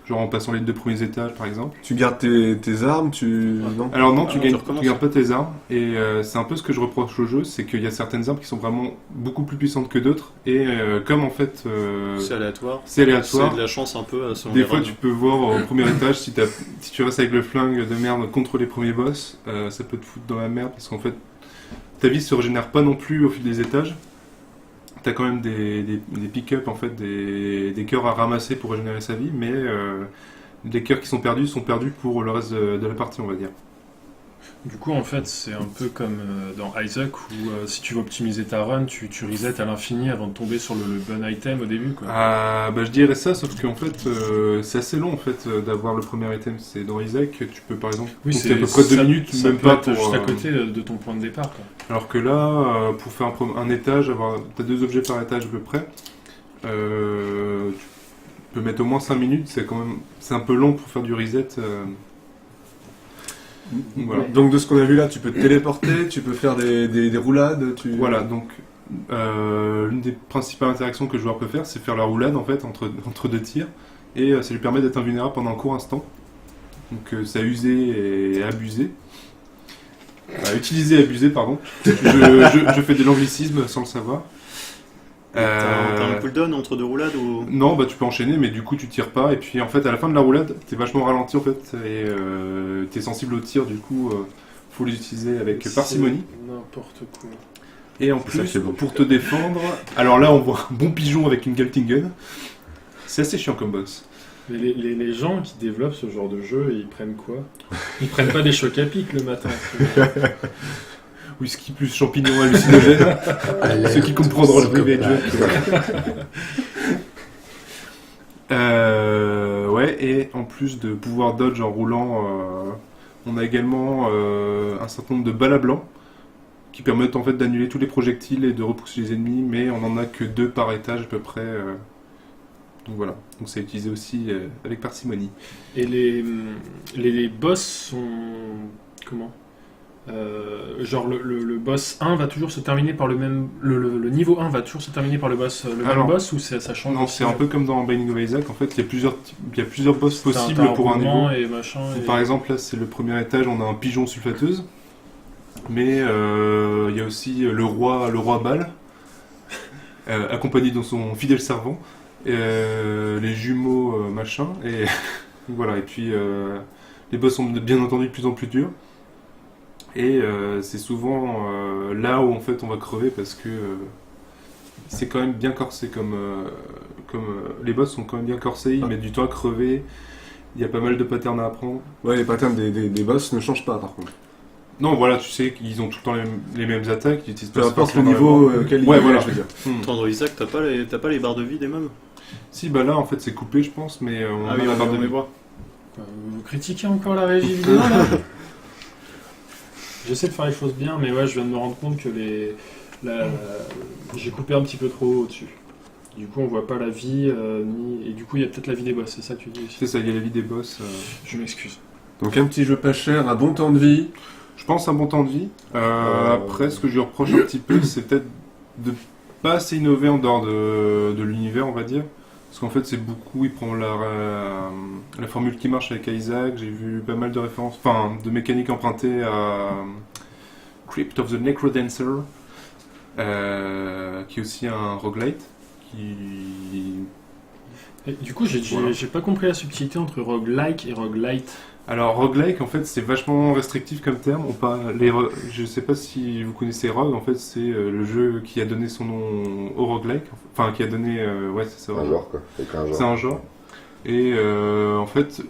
Genre en passant les 2 premiers étages par exemple. Tu gardes tes armes, non? Alors non, Ah tu non, tu gagnes, recommences. tu gardes pas tes armes, et c'est un peu ce que je reproche au jeu, c'est qu'il y a certaines armes qui sont vraiment beaucoup plus puissantes que d'autres, et comme en fait C'est aléatoire. c'est aléatoire, C'est de la chance un peu selon des les fois runs. tu peux voir au premier étage, si tu restes avec le flingue de merde contre les premiers boss, ça peut te foutre dans la merde, parce qu'en fait ta vie se régénère pas non plus au fil des étages. T'as quand même des pick-up, en fait, des cœurs à ramasser pour régénérer sa vie, mais les cœurs qui sont perdus pour le reste de la partie, on va dire. Du coup, en fait, c'est un peu comme dans Isaac où si tu veux optimiser ta run, tu resets à l'infini avant de tomber sur le bon item au début, quoi. Ah, bah je dirais ça, sauf qu'en fait, c'est assez long en fait d'avoir le premier item. C'est dans Isaac, tu peux par exemple Oui, compter à peu près 2 ça- minutes, ça même peut pas être pour. juste à côté de ton point de départ, quoi. Alors que là, pour faire un étage, t'as 2 objets par étage à peu près. Tu peux mettre au moins 5 minutes, c'est un peu long pour faire du reset. Voilà. Donc de ce qu'on a vu là, tu peux te téléporter, tu peux faire des roulades, Voilà, donc l'une des principales interactions que le joueur peut faire, c'est faire la roulade en fait entre 2 tirs, et ça lui permet d'être invulnérable pendant un court instant. Donc c'est à user et à abuser. À utiliser et abuser, pardon. Je fais de l'anglicisme sans le savoir. T'as un cooldown entre 2 roulades ou... Non, bah tu peux enchaîner, mais du coup tu tires pas, et puis en fait à la fin de la roulade, t'es vachement ralenti en fait, et t'es sensible au tir, du coup faut les utiliser avec parcimonie. C'est n'importe quoi. Et en C'est ça plus, qui est beau. pour te défendre, alors là on voit un bon pigeon avec une Gatling gun. C'est assez chiant comme boss. Mais les gens qui développent ce genre de jeu, ils prennent quoi? Ils prennent pas des chocs à pic le matin. Whisky plus champignons hallucinogènes. Ceux qui comprendront le private joke. Ouais, et en plus de pouvoir dodge en roulant, on a également un certain nombre de balles à blanc qui permettent en fait d'annuler tous les projectiles et de repousser les ennemis, mais on en a que 2 par étage à peu près. Donc voilà, donc c'est utilisé aussi avec parcimonie. Et les boss sont... Comment? Genre le boss 1 va toujours se terminer par le même... Le niveau 1 va toujours se terminer par le boss le Alors, même boss, ou ça change? Non, aussi c'est un peu comme dans Binding of Isaac, en fait il y a plusieurs boss possibles pour un niveau. roulement et machin. Et... Par exemple, là, c'est le premier étage, on a un pigeon sulfateuse. Mais il y a aussi le roi balle. accompagné de son fidèle servant, les jumeaux machin, et voilà. Et puis les boss sont bien entendu de plus en plus durs. Et c'est souvent là où en fait on va crever parce que c'est quand même bien corsé comme les boss sont quand même bien corsés, ils mettent du temps à crever, il y a pas mal de patterns à apprendre. Ouais, les patterns des boss ne changent pas par contre. Non, voilà, tu sais qu'ils ont tout le temps les mêmes attaques, ils utilisent Peu pas importe le forcément niveau vraiment. quel Ouais, il est, voilà. je veux dire. Attends, dans Isaac, t'as pas les barres de vie des mômes? Si, bah là en fait c'est coupé je pense, mais on Ah a oui, la on barre de les vie. voit. Vous critiquez encore la régie vidéo là? J'essaie de faire les choses bien, mais ouais, je viens de me rendre compte que j'ai coupé un petit peu trop haut au-dessus. Du coup, on voit pas la vie, et du coup, il y a peut-être la vie des boss, c'est ça que tu dis? C'est ça, il y a la vie des boss. Je m'excuse. Donc un petit jeu pas cher, un bon temps de vie. Je pense un bon temps de vie. Après, ce que je lui reproche un petit peu, c'est peut-être de pas assez innover en dehors de l'univers, on va dire. Parce qu'en fait, c'est beaucoup, il prend la formule qui marche avec Isaac. J'ai vu pas mal de références, enfin, de mécaniques empruntées à Crypt of the Necrodancer, qui est aussi un roguelite. Et du coup, j'ai pas compris la subtilité entre roguelike et roguelite. Alors, roguelike, en fait, c'est vachement restrictif comme terme. Je sais pas si vous connaissez Rogue, en fait, c'est le jeu qui a donné son nom au roguelike. Enfin, qui a donné. Ouais, c'est ça. Un genre, quoi. C'est un genre. C'est un genre. Et en fait,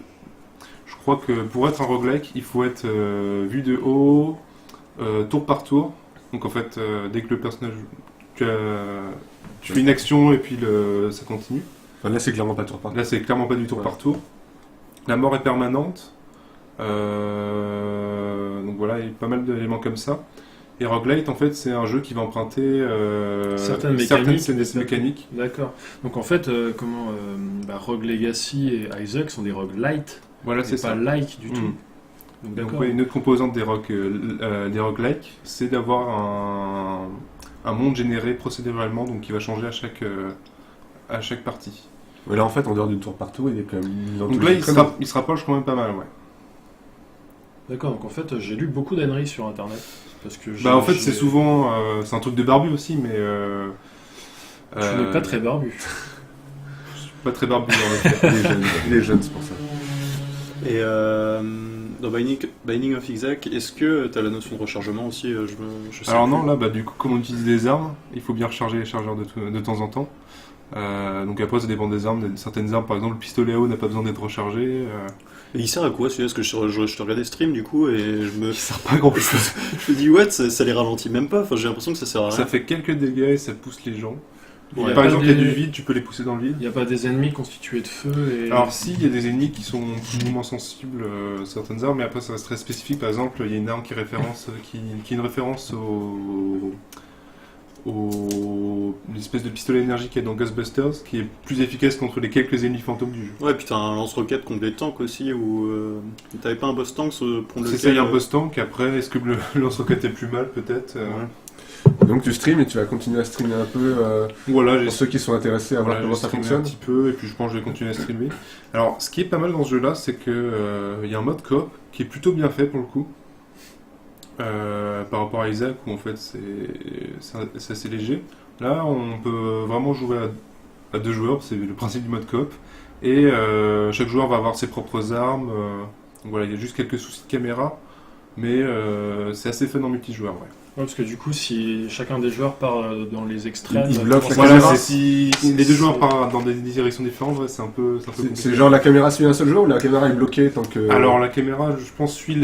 je crois que pour être un roguelike, il faut être vu de haut, tour par tour. Donc, en fait, dès que le personnage. Tu fais une action et puis ça continue. Enfin, là, c'est clairement pas tour par tour. Là, c'est clairement pas du tour par tour. La mort est permanente. Donc voilà, il y a pas mal d'éléments comme ça. Et roguelite, en fait, c'est un jeu qui va emprunter Certaines mécaniques. D'accord. Donc en fait, Rogue Legacy et Isaac sont des roguelites, Voilà, c'est c'est pas ça. like du tout. Mm. Donc Donc, d'accord. ouais, une autre composante des roguelikes, c'est d'avoir un monde généré procéduralement, donc qui va changer à chaque partie. Mais là, en fait, en dehors du tour par tour, il est quand même. Donc là, il se rapproche quand même pas mal, ouais. D'accord. Donc en fait, j'ai lu beaucoup d'âneries sur internet parce que Bah en fait, c'est souvent, c'est un truc de barbu aussi, mais Je n'ai pas très barbu. pas très barbu dans le fait. Il est jeune, c'est pour ça. Et dans Binding of Isaac, est-ce que t'as la notion de rechargement aussi? Je sais Alors plus. non, là, bah du coup, comme on utilise des armes, il faut bien recharger les chargeurs de temps en temps. Donc après, ça dépend des armes. Certaines armes, par exemple, le pistolet à eau n'a pas besoin d'être rechargé. Et il sert à quoi celui-là? Parce que je te regardais stream du coup et Il sert pas à grand chose. je me dis what, ça les ralentit même pas. Enfin, j'ai l'impression que ça sert à rien. Ça fait quelques dégâts et ça pousse les gens. Il y a Par pas exemple, il y a des- du vide, tu peux les pousser dans le vide. Il n'y a pas des ennemis constitués de feu et... Alors si, il y a des ennemis qui sont plus ou moins sensibles à certaines armes, mais après ça reste très spécifique. Par exemple, il y a une arme qui est une référence l'espèce de pistolet énergie qu'il y a dans Ghostbusters, qui est plus efficace contre les quelques ennemis fantômes du jeu. Ouais, puis t'as un lance-roquette contre des tanks aussi, ou t'avais pas un boss tank pour C'est lequel... ça, il y a un boss tank. Après, est-ce que le lance-roquette est plus mal, peut-être Donc tu streams et tu vas continuer à streamer un peu Voilà, j'ai pour ceux qui sont intéressés à voir Voilà, comment j'ai ça streamé fonctionne. un petit peu, et puis je pense que je vais continuer à streamer. Alors, ce qui est pas mal dans ce jeu-là, c'est que il y a un mode coop qui est plutôt bien fait pour le coup. Par rapport à Isaac, où en fait c'est assez léger. Là, on peut vraiment jouer à deux joueurs, c'est le principe du mode coop. Et chaque joueur va avoir ses propres armes. Donc voilà, il y a juste quelques soucis de caméra, mais c'est assez fun en multijoueur. Ouais. Ouais, parce que du coup, si chacun des joueurs part dans les extrêmes... Il bloque la Voilà, caméra. si les deux joueurs partent dans des directions différentes, ouais, c'est un peu C'est compliqué. genre la caméra suit un seul joueur ou la caméra est bloquée tant que. Alors la caméra, je pense, suit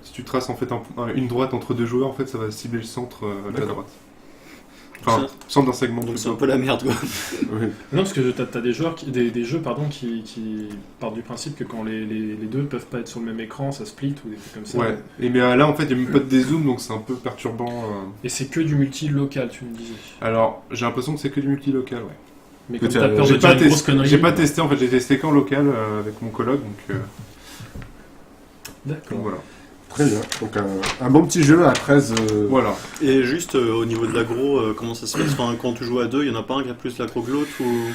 si tu traces en fait une droite entre deux joueurs, en fait, ça va cibler le centre de la D'accord. droite. Enfin, centre d'un segment. Donc c'est plutôt. un peu la merde, quoi. Oui. Non, parce que t'as des joueurs, des jeux qui partent du principe que quand les deux peuvent pas être sur le même écran, ça split ou des trucs comme ça. Ouais. Et mais là, en fait, il n'y a même pas de dézoom, donc c'est un peu perturbant. Et c'est que du multi-local, tu me disais. Alors, j'ai l'impression que c'est que du multi-local, ouais. Mais Que comme tu t'as as- peur de J'ai dire pas, une grosse connerie... j'ai pas testé, en fait, j'ai testé qu'en local avec mon coloc, donc D'accord. voilà. Très bien. Donc un bon petit jeu à 13. Voilà. Et juste au niveau de l'aggro, comment ça se passe? Enfin, quand tu joues à deux, il y en a pas un qui a plus l'aggro que l'autre ou...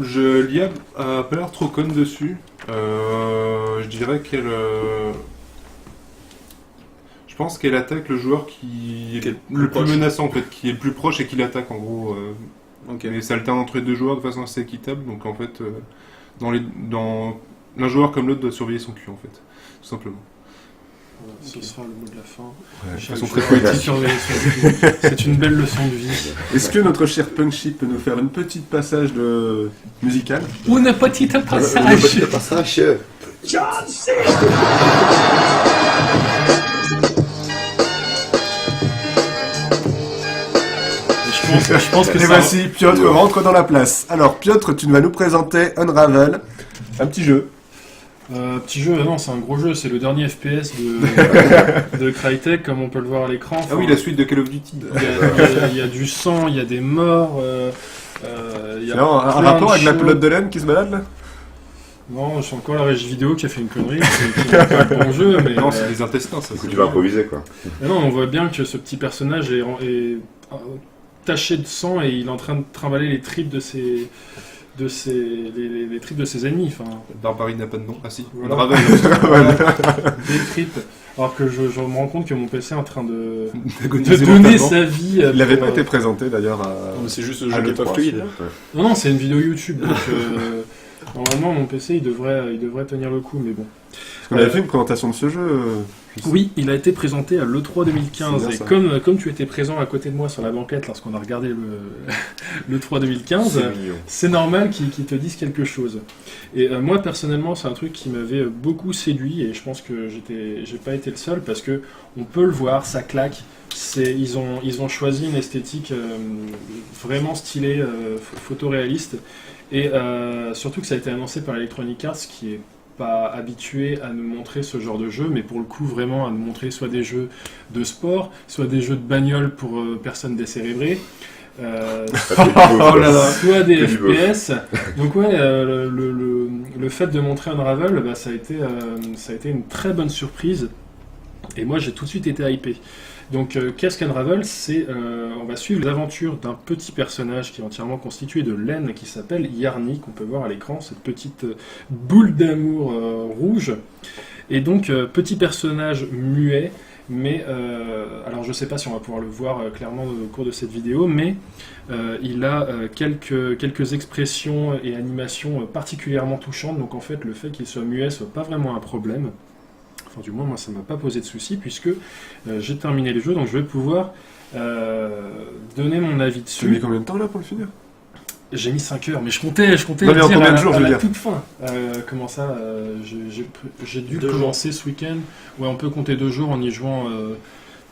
L'IA a pas l'air trop conne dessus. Je dirais qu'elle. Je pense qu'elle attaque le joueur qui est Qui est le plus proche. menaçant en fait, qui est le plus proche et qui l'attaque en gros. Ok. Et ça alterne entre les deux joueurs de façon assez équitable. Donc en fait, dans l'un joueur comme l'autre doit surveiller son cul en fait, tout simplement. Voilà, ce sera le mot de la fin. Ouais, Chaque façon joueur très doit surveiller son cul. C'est une belle leçon de vie. Est-ce que notre cher Punchy peut nous faire une petite passage de musical? Une petite Le petit passage. Je pense que Et ça... voici, Piotr rentre dans la place. Alors, Piotr, tu vas nous présenter Unravel, un petit jeu. Petit jeu, non, c'est un gros jeu, c'est le dernier FPS de Crytek, comme on peut le voir à l'écran. Ah oui, la suite de Call of Duty. Il y a du sang, il y a des morts. Il y a Alors, un plein de rapport avec la choses. pelote de laine qui se balade là? Non, c'est encore la régie vidéo qui a fait une connerie. C'est pas un bon jeu, mais. Non, c'est des intestins, ça. Du coup, c'est- tu vas improviser quoi. Mais non, on voit bien que ce petit personnage est taché de sang et il est en train de trimballer les tripes de ses. Les tripes de ses ennemis. Enfin, Barbarie n'a pas de nom. Ah si, Voilà. Unravel. des tripes. Alors que je me rends compte que mon PC est en train de D'agoniser donner mentalement. sa vie. Il n'avait pour, pas été présenté d'ailleurs à... Non, mais c'est juste le à jeu qui est pas l'E3, fluide. celui-là. Non, c'est une vidéo YouTube, donc normalement mon PC il devrait tenir le coup, mais bon. Parce qu'on avait fait une présentation de ce jeu. Oui, il a été présenté à l'E3 C'est 2015, bien et ça. comme tu étais présent à côté de moi sur la banquette lorsqu'on a regardé l'E3 2015, C'est mignon. c'est normal qu'ils te disent quelque chose. Et moi personnellement, c'est un truc qui m'avait beaucoup séduit, et je pense que j'ai pas été le seul, parce que on peut le voir, ça claque. Ils ont choisi une esthétique vraiment stylée, photoréaliste, et surtout que ça a été annoncé par Electronic Arts, qui est pas habitué à nous montrer ce genre de jeu, mais pour le coup vraiment à nous montrer soit des jeux de sport, soit des jeux de bagnole pour personnes décérébrées, Oh là là. soit des Que du bof. FPS. Donc ouais, le fait de montrer Unravel, bah, ça a été une très bonne surprise, et moi j'ai tout de suite été hypé. Donc qu'est-ce qu'Unravel? On va suivre l'aventure d'un petit personnage qui est entièrement constitué de laine, qui s'appelle Yarny, qu'on peut voir à l'écran, cette petite boule d'amour rouge. Et donc petit personnage muet, mais alors je sais pas si on va pouvoir le voir clairement au cours de cette vidéo, mais il a quelques expressions et animations particulièrement touchantes, donc en fait le fait qu'il soit muet soit pas vraiment un problème. Enfin, du moins, moi, ça m'a pas posé de soucis, puisque j'ai terminé le jeu, donc je vais pouvoir donner mon avis Tu as mis dessus. combien de temps là pour le finir? J'ai mis 5 heures, mais je comptais Non, le mais en dire combien à de la- jours, à je veux la dire toute fin. Comment ça j'ai dû 2 commencer ce week-end. Ouais, on peut compter 2 jours en y jouant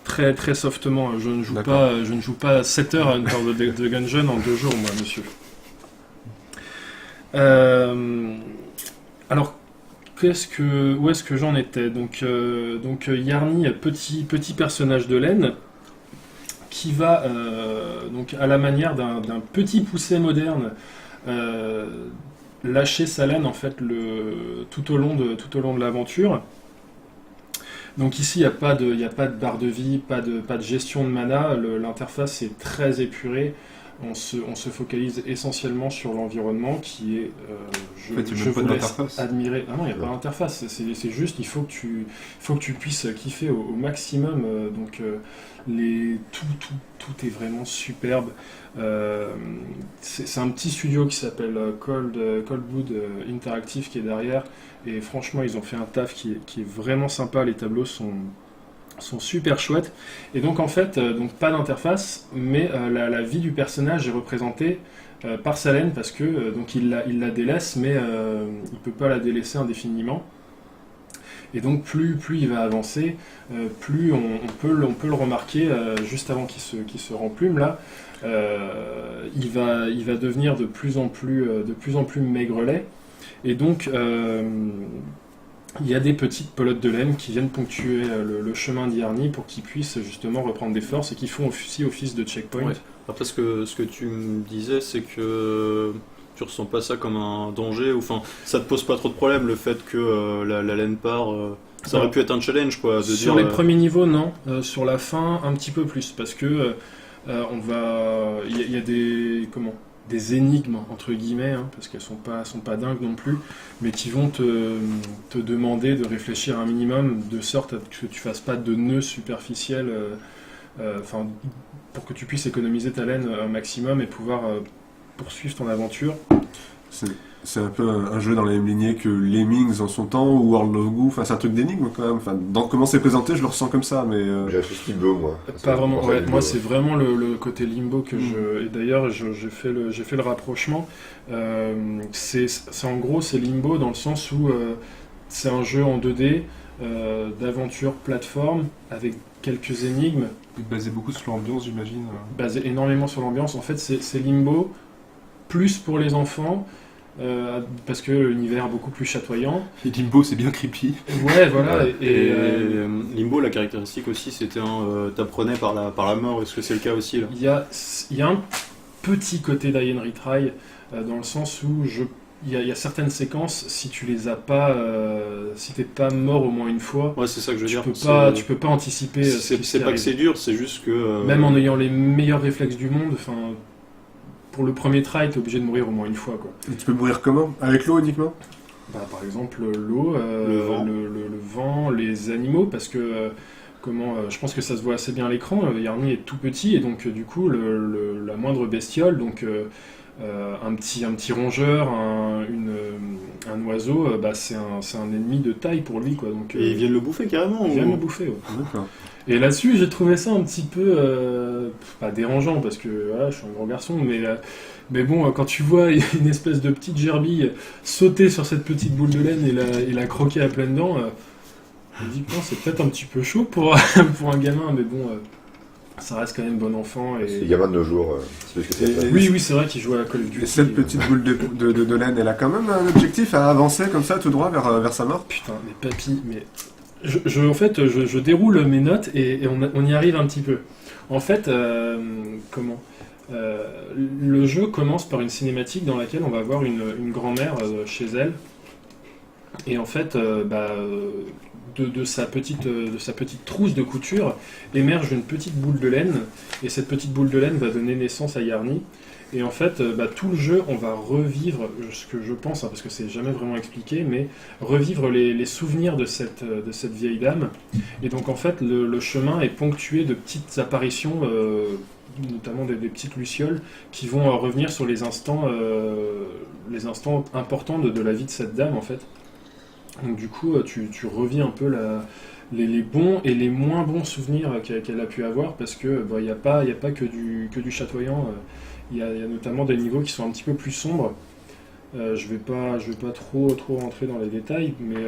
très très softement. Je ne joue pas 7 heures à Hunter de Gungeon en 2 jours, moi, monsieur. Alors, où est-ce que j'en étais? Donc Yarny, petit personnage de laine, qui va, donc à la manière d'un petit poucet moderne, lâcher sa laine en fait tout au long de l'aventure. Donc ici, il n'y a pas de barre de vie, pas de gestion de mana, l'interface est très épurée. On se focalise essentiellement sur l'environnement qui est, je En fait, il y a je même pas vous laisse d'interface. admirer. Ah non, il n'y a pas d'interface, c'est juste, il faut que tu puisses kiffer au maximum. Donc tout est vraiment superbe. C'est un petit studio qui s'appelle Coldwood Interactive qui est derrière, et franchement ils ont fait un taf qui est vraiment sympa. Les tableaux sont super chouettes, et donc en fait donc pas d'interface, mais la vie du personnage est représentée par sa laine, parce que donc il la délaisse, mais il peut pas la délaisser indéfiniment. Et donc plus il va avancer, plus on peut le remarquer juste avant qu'il se remplume là. Il va devenir de plus en plus maigrelet, et donc il y a des petites pelotes de laine qui viennent ponctuer le chemin d'Yarny pour qu'il puisse justement reprendre des forces, et qui font aussi office de checkpoint. Ouais. Après, ce que tu me disais, c'est que tu ressens pas ça comme un danger, ou enfin, ça te pose pas trop de problème le fait que la laine part. Ça aurait pu être un challenge, quoi. Sur les premiers niveaux, non. Sur la fin, un petit peu plus, parce que Il y a des énigmes entre guillemets, hein, parce qu'elles sont pas dingues non plus, mais qui vont te demander de réfléchir un minimum, de sorte à ce que tu fasses pas de nœuds superficiels, pour que tu puisses économiser ta laine un maximum et pouvoir poursuivre ton aventure. C'est un peu un jeu dans la même lignée que Lemmings en son temps ou World of Goo. Enfin, c'est un truc d'énigme quand même. Enfin, dans comment c'est présenté, je le ressens comme ça, mais. J'ai acheté ce Limbo, moi. Pas vraiment. Ouais, Limbo, moi, c'est vraiment le côté limbo que et d'ailleurs, j'ai fait le rapprochement. C'est en gros, c'est limbo dans le sens où c'est un jeu en 2D d'aventure plateforme avec quelques énigmes. Basé beaucoup sur l'ambiance, j'imagine. Basé énormément sur l'ambiance. En fait, c'est limbo plus pour les enfants. Parce que l'univers est beaucoup plus chatoyant. Et Limbo, c'est bien creepy. Ouais, voilà. Et Limbo, la caractéristique aussi, c'était t'apprenais par la mort. Est-ce que c'est le cas aussi là ? Il y a un petit côté d'Iron Retry dans le sens où il y a certaines séquences, si tu les as pas, si t'es pas mort au moins une fois, Ouais, c'est ça que je veux dire. tu peux pas anticiper. ce qui C'est pas que arrive. c'est dur, c'est juste que. Même en ayant les meilleurs réflexes du monde, pour le premier try, t'es obligé de mourir au moins une fois, quoi. Et tu peux mourir comment? Avec l'eau uniquement? Par exemple, l'eau, le vent, les animaux, parce que je pense que ça se voit assez bien à l'écran. Yarny est tout petit et donc du coup la moindre bestiole, donc un petit rongeur, un oiseau, c'est un ennemi de taille pour lui, quoi. Donc Et ils viennent le bouffer carrément. ils viennent ou- le bouffer. Ouais. D'accord. Et là-dessus, j'ai trouvé ça un petit peu pas dérangeant parce que voilà, je suis un gros garçon, mais bon, quand tu vois une espèce de petite gerbille sauter sur cette petite boule de laine et la croquer à pleines dents, je me dis que c'est peut-être un petit peu chaud pour un gamin, mais bon, ça reste quand même bon enfant. C'est les Et... gamins de nos jours, c'est plus que c'est ça. Oui, c'est vrai qu'il joue à Call of Duty. Et cette petite boule de laine, elle a quand même un objectif à avancer comme ça tout droit vers sa mort? Putain, mais papy, mais... En fait, je déroule mes notes et on y arrive un petit peu. En fait, le jeu commence par une cinématique dans laquelle on va voir une grand-mère chez elle. Et en fait, de sa petite trousse de couture émerge une petite boule de laine. Et cette petite boule de laine va donner naissance à Yarny. Et en fait, tout le jeu, on va revivre, ce que je pense, parce que c'est jamais vraiment expliqué, mais revivre les souvenirs de cette vieille dame. Et donc en fait, le chemin est ponctué de petites apparitions, notamment des petites lucioles, qui vont revenir sur les instants importants de la vie de cette dame, en fait. Donc du coup, tu revis un peu les bons et les moins bons souvenirs qu'elle a pu avoir, parce que il n'y a pas que du chatoyant. Il y a notamment des niveaux qui sont un petit peu plus sombres. Je vais pas trop rentrer dans les détails, mais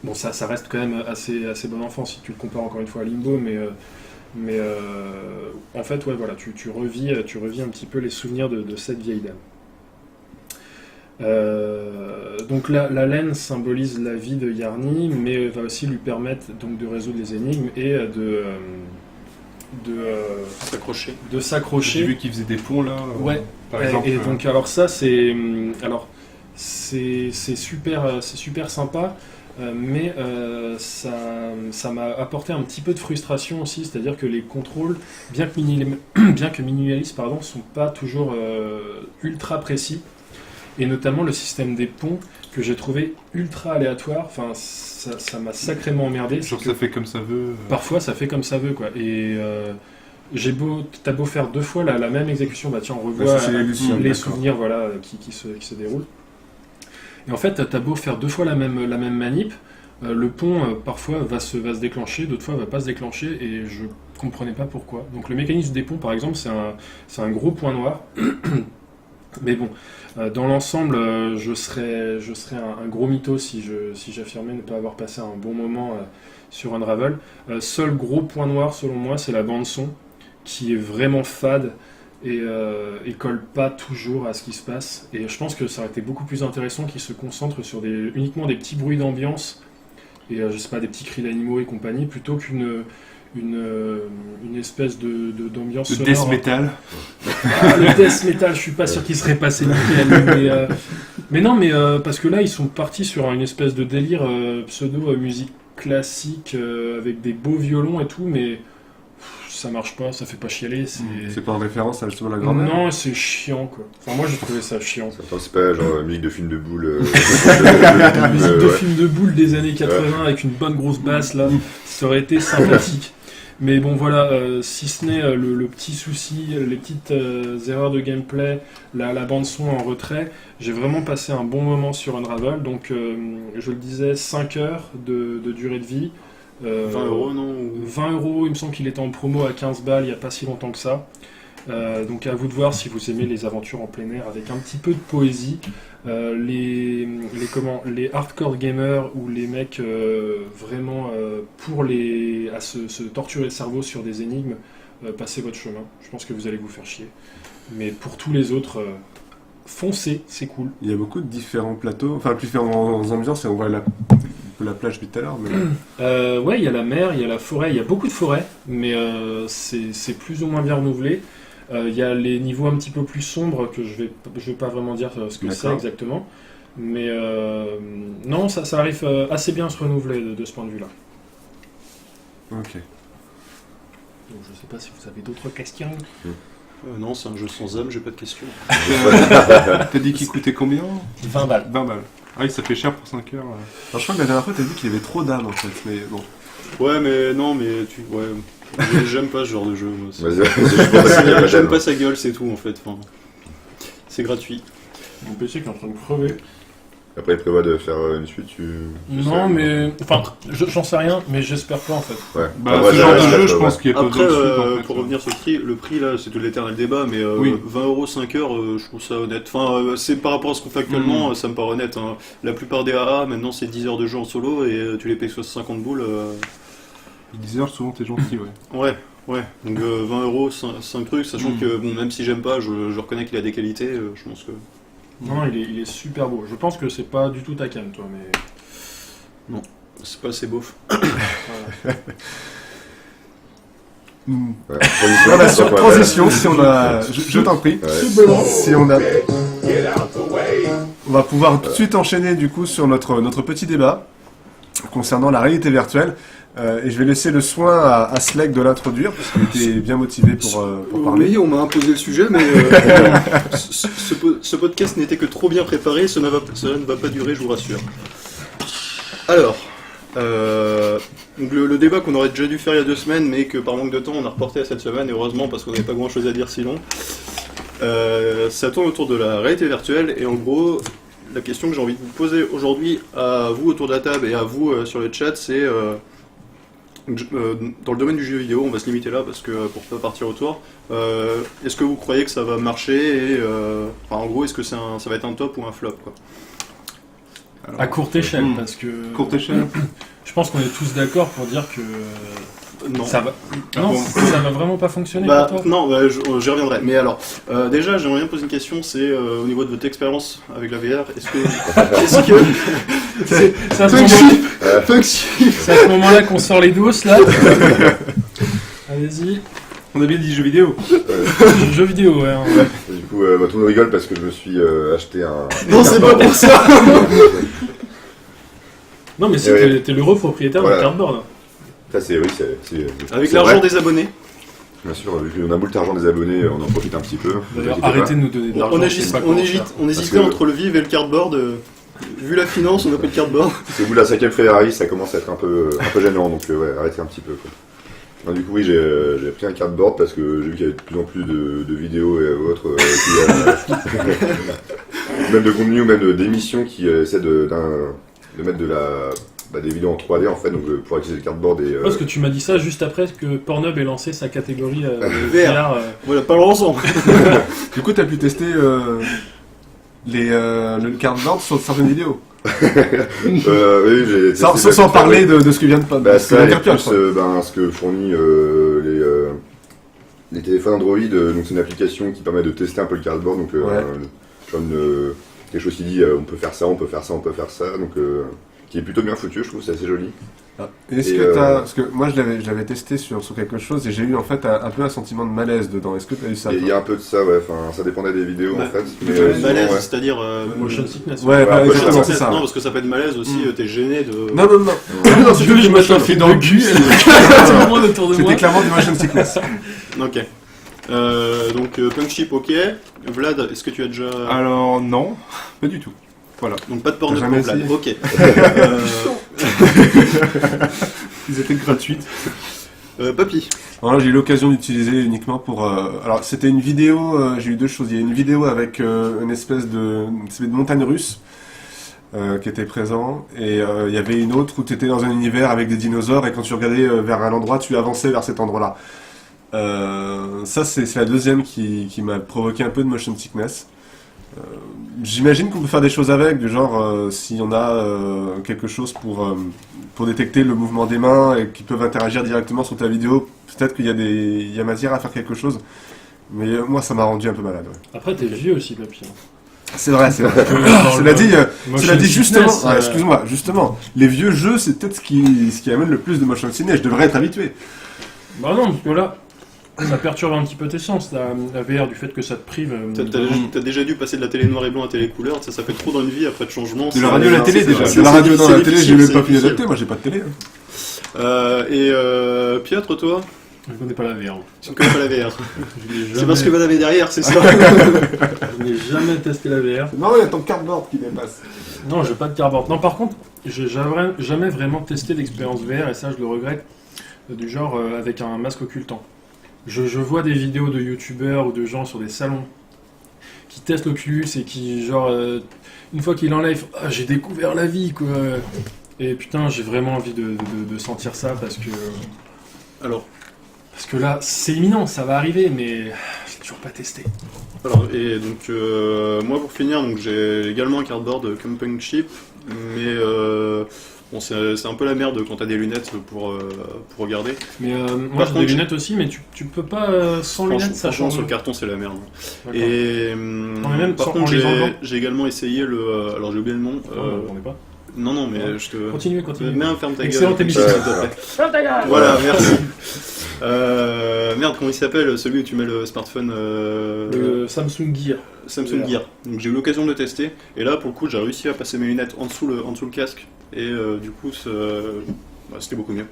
bon, ça reste quand même assez bon enfant si tu le compares encore une fois à Limbo, mais en fait, ouais, voilà, tu revis un petit peu les souvenirs de cette vieille dame. Donc la laine symbolise la vie de Yarny, mais va aussi lui permettre donc de résoudre les énigmes et S'accrocher. de J'ai s'accrocher. vu qu'ils faisaient des ponts là. Ouais. Par exemple. Et donc alors ça c'est super sympa, mais ça m'a apporté un petit peu de frustration aussi, c'est-à-dire que les contrôles, bien que minimalistes, sont pas toujours ultra précis, et notamment le système des ponts que j'ai trouvé ultra aléatoire. Enfin, ça m'a sacrément emmerdé. Genre c'est ça que fait comme ça veut. parfois ça fait comme ça veut, quoi. Et t'as beau faire deux fois la même exécution, tiens, on revoit Bah, ça, c'est les lucioles, les d'accord. souvenirs, voilà, qui se déroulent. Et en fait, t'as beau faire deux fois la même manip, le pont parfois va se déclencher, d'autres fois va pas se déclencher, et je comprenais pas pourquoi. Donc le mécanisme des ponts, par exemple, c'est un gros point noir. Mais bon, dans l'ensemble, je serais un gros mytho si j'affirmais ne pas avoir passé un bon moment sur Unravel. Seul gros point noir, selon moi, c'est la bande-son, qui est vraiment fade et colle pas toujours à ce qui se passe. Et je pense que ça aurait été beaucoup plus intéressant qu'ils se concentrent sur uniquement des petits bruits d'ambiance et je sais pas, des petits cris d'animaux et compagnie, plutôt qu'une espèce d'ambiance Le sonore. death metal. Le death metal, je suis pas sûr qu'il serait passé nickel, mais non, parce que là ils sont partis sur une espèce de délire pseudo musique classique avec des beaux violons et tout, mais ça marche pas, ça fait pas chialer. C'est pas en référence à justement la grand-mère. Non, c'est chiant quoi. Enfin, moi j'ai trouvé ça chiant. Attends, c'est pas genre musique de film de boule. Musique de film de boule des années 80 avec une bonne grosse basse là, ça aurait été sympathique. Mais bon voilà, si ce n'est le petit souci, les petites erreurs de gameplay, la bande son en retrait, j'ai vraiment passé un bon moment sur Unravel. Donc je le disais, 5 heures de durée de vie. 20 euros, non ou- 20 euros, il me semble qu'il était en promo à 15 balles il n'y a pas si longtemps que ça. Donc à vous de voir si vous aimez les aventures en plein air avec un petit peu de poésie. Les hardcore gamers ou les mecs vraiment à se torturer le cerveau sur des énigmes, passez votre chemin. Je pense que vous allez vous faire chier. Mais pour tous les autres, foncez, c'est cool. Il y a beaucoup de différents plateaux, enfin différentes ambiances, et on voit la plage depuis tout à l'heure. Mais... Ouais, il y a la mer, il y a la forêt, il y a beaucoup de forêts, mais c'est plus ou moins bien renouvelé. Il y a les niveaux un petit peu plus sombres que je vais pas vraiment dire ce que c'est D'accord. exactement. Mais non, ça arrive assez bien à se renouveler de ce point de vue-là. Ok. Donc, je sais pas si vous avez d'autres questions. Non, c'est un jeu sans âme, j'ai pas de questions. T'as dit qu'il coûtait combien 20 balles. 20 balles. Ah oui, ça fait cher pour 5 heures. Alors, je crois que la dernière fois, t'as dit qu'il y avait trop d'âme en fait, mais bon. Ouais, mais non, mais j'aime pas ce genre de jeu. Moi. Vas-y, je pense qu'il y a J'aime pas pas sa gueule, c'est tout en fait. Enfin, c'est gratuit. Mon PC qui est en train de crever. Après, il prévoit de faire une suite, Non, mais. Enfin, j'en sais rien, mais j'espère pas en fait. Ouais. Bah, Ah, ouais, ce genre de ouais, jeu, ouais, je ouais. pense qu'il y a pas Après, besoin de suite, en fait. pour revenir sur le prix là, c'est tout l'éternel débat, mais Oui. 20 euros 5 heures, je trouve ça honnête. Enfin, c'est par rapport à ce qu'on fait actuellement, ça me paraît honnête. Hein. La plupart des AA, maintenant, c'est 10 heures de jeu en solo et tu les payes 50 boules. 10 heures, souvent, t'es gentil, ouais. Ouais. Donc 20 euros, 5 trucs, sachant que bon, même si j'aime pas, je reconnais qu'il a des qualités. Je pense que. Non, il est super beau. Je pense que c'est pas du tout ta cam, toi, mais. C'est pas assez beauf. Ouais. Voilà, sur transition, si on a. Je t'en prie. Ouais. Si on a. On va pouvoir tout de suite enchaîner du coup sur notre petit débat concernant la réalité virtuelle. Et je vais laisser le soin à Slek de l'introduire, parce qu'il était bien motivé pour parler. Oui, on m'a imposé le sujet, mais ce podcast n'était que trop bien préparé, cela ne va pas durer, je vous rassure. Alors, donc le débat qu'on aurait déjà dû faire il y a 2 semaines, mais que par manque de temps on a reporté à cette semaine, et heureusement parce qu'on n'avait pas grand chose à dire sinon. Ça tourne autour de la réalité virtuelle, et en gros, la question que j'ai envie de vous poser aujourd'hui à vous autour de la table et à vous sur le chat, c'est... dans le domaine du jeu vidéo, on va se limiter là parce que pour pas partir autour. Est-ce que vous croyez que ça va marcher et, en gros, est-ce que ça va être un top ou un flop quoi. À courte échelle, parce que. Courte échelle. Je pense qu'on est tous d'accord pour dire que. Non. Ça va. Non, bon. ça va vraiment pas fonctionner Bah, pour toi. non, j'y reviendrai. Mais alors, déjà, j'aimerais bien poser une question. C'est au niveau de votre expérience avec la VR. Est-ce que C'est à ce moment- Funky c'est à ce moment-là qu'on sort les doses là. Allez-y. On a bien dit jeux vidéo. Jeux vidéo, ouais. Hein. Et du coup, tout le monde rigole parce que je me suis acheté un. Non, c'est pas pour ça. Non, mais t'es l'heureux propriétaire Voilà. d'un cardboard. Ça, c'est Avec c'est l'argent vrai. des abonnés. Bien sûr, vu qu'on a beaucoup d'argent des abonnés, on en profite un petit peu. Ne D'ailleurs, vous inquiétez arrêtez pas. de nous donner de l'argent. On je sais pas comment faire. hésitait que- entre le Vive et le cardboard. Vu la finance, on a pris le cardboard. C'est au bout de la 5ème Ferrari, ça commence à être un peu gênant, donc ouais, arrêtez un petit peu. Quoi. Non, du coup, oui, j'ai pris un cardboard parce que j'ai vu qu'il y avait de plus en plus de vidéos et autres, même de contenu ou même d'émissions qui essaient de mettre des vidéos en 3D en fait, donc pour utiliser le cardboard et. Parce que tu m'as dit ça juste après que Pornhub ait lancé sa catégorie VR. VR. Voilà, parlons ensemble. Du coup, t'as pu tester le cardboard sur certaines vidéos. Oui, j'ai Sans testé sans ça, parler ouais. de ce que vient de pas. Bah, ce que ça, vient et de dire Pierre, plus, je crois. ce que fournit les téléphones Android, donc c'est une application qui permet de tester un peu le cardboard, donc Ouais. comme quelque chose qui dit on peut faire ça, on peut faire ça, on peut faire ça, donc qui est plutôt bien foutu, je trouve, c'est assez joli. Est-ce Et, que parce que moi je l'avais testé sur quelque chose et j'ai eu en fait un peu un sentiment de malaise dedans. Est-ce que tu as eu ça? Il y a un peu de ça, ouais, enfin, ça dépendait des vidéos Ouais. en fait. Malaise, sinon, ouais. c'est-à-dire. Motion sickness. Ouais, bah, Ouais, exactement, ouais, c'est ça. Non, parce que ça peut être malaise aussi, t'es gêné de. Non, non, non. Non, c'est Je me suis fait dans le cul. Tout le monde autour de moi. C'était clairement du motion sickness. Ok. Donc, Punk Ship, ok. Vlad, est-ce que tu as déjà. Alors non, pas du tout. Voilà. Donc, pas de porno T'as pour jamais Vlad. essayé Ok. Ils étaient gratuites. Papy. Alors là, j'ai eu l'occasion d'utiliser uniquement pour. Alors, c'était une vidéo. J'ai eu deux choses. Il y a une vidéo avec une espèce de montagne russe qui était présent, et il y avait une autre où tu étais dans un univers avec des dinosaures, et quand tu regardais vers un endroit, tu avançais vers cet endroit-là. Ça, c'est la deuxième qui m'a provoqué un peu de motion sickness. J'imagine qu'on peut faire des choses avec, du genre si on a quelque chose pour détecter le mouvement des mains et qui peuvent interagir directement sur ta vidéo, peut-être il y a matière à faire quelque chose. Mais moi, ça m'a rendu un peu malade. Ouais. Après, t'es vieux aussi, papy. C'est vrai, c'est vrai. Cela dit, justement, excuse-moi, justement, les vieux jeux, c'est peut-être ce qui amène le plus de motion sickness. Je devrais être habitué. Bah non, parce que là, ça perturbe un petit peu tes sens, la VR, du fait que ça te prive. T'as déjà dû passer de la télé noir et blanc à télé couleur, ça fait trop dans une vie après de changement. De la radio à la télé, déjà. De la radio dans la télé, j'ai même pas pu l'adapter. l'adapter, moi j'ai pas de télé. Et Piotr, toi, Je connais pas la VR. tu ne connais pas la VR. Je l'ai C'est jamais- parce que vous avez derrière, c'est ça. Je n'ai jamais testé la VR. Non, il y a ton cardboard qui dépasse. Non, j'ai pas de cardboard. Non, par contre, j'ai jamais vraiment testé l'expérience VR, et ça, je le regrette, du genre avec un masque occultant. Je vois des vidéos de youtubeurs ou de gens sur des salons qui testent l'Oculus et qui, genre, une fois qu'ils l'enlèvent, ah, j'ai découvert la vie, quoi. Et putain, j'ai vraiment envie de sentir ça parce que là, c'est imminent, ça va arriver, mais j'ai toujours pas testé. Alors, et donc, moi pour finir, donc, j'ai également un cardboard comme Punk Ship, mais bon, c'est un peu la merde quand t'as des lunettes pour regarder. Mais moi, Par j'ai contre, des lunettes aussi, mais tu peux pas sans lunettes, ça Franchement, change. sur le carton, c'est la merde. D'accord. Et Non, mais même par sans- contre, en les enlevant. j'ai également essayé le. Alors, j'ai oublié le nom. On est pas. Non, mais je te. Continuez. Merde, ferme ta gueule. Excellente émission. s'il te plaît. Voilà, merci. Merde, comment il s'appelle celui où tu mets le smartphone Le Samsung Gear. Samsung Gear. Donc j'ai eu l'occasion de le tester, et là pour le coup j'ai réussi à passer mes lunettes en dessous le casque, et du coup c'était beaucoup mieux.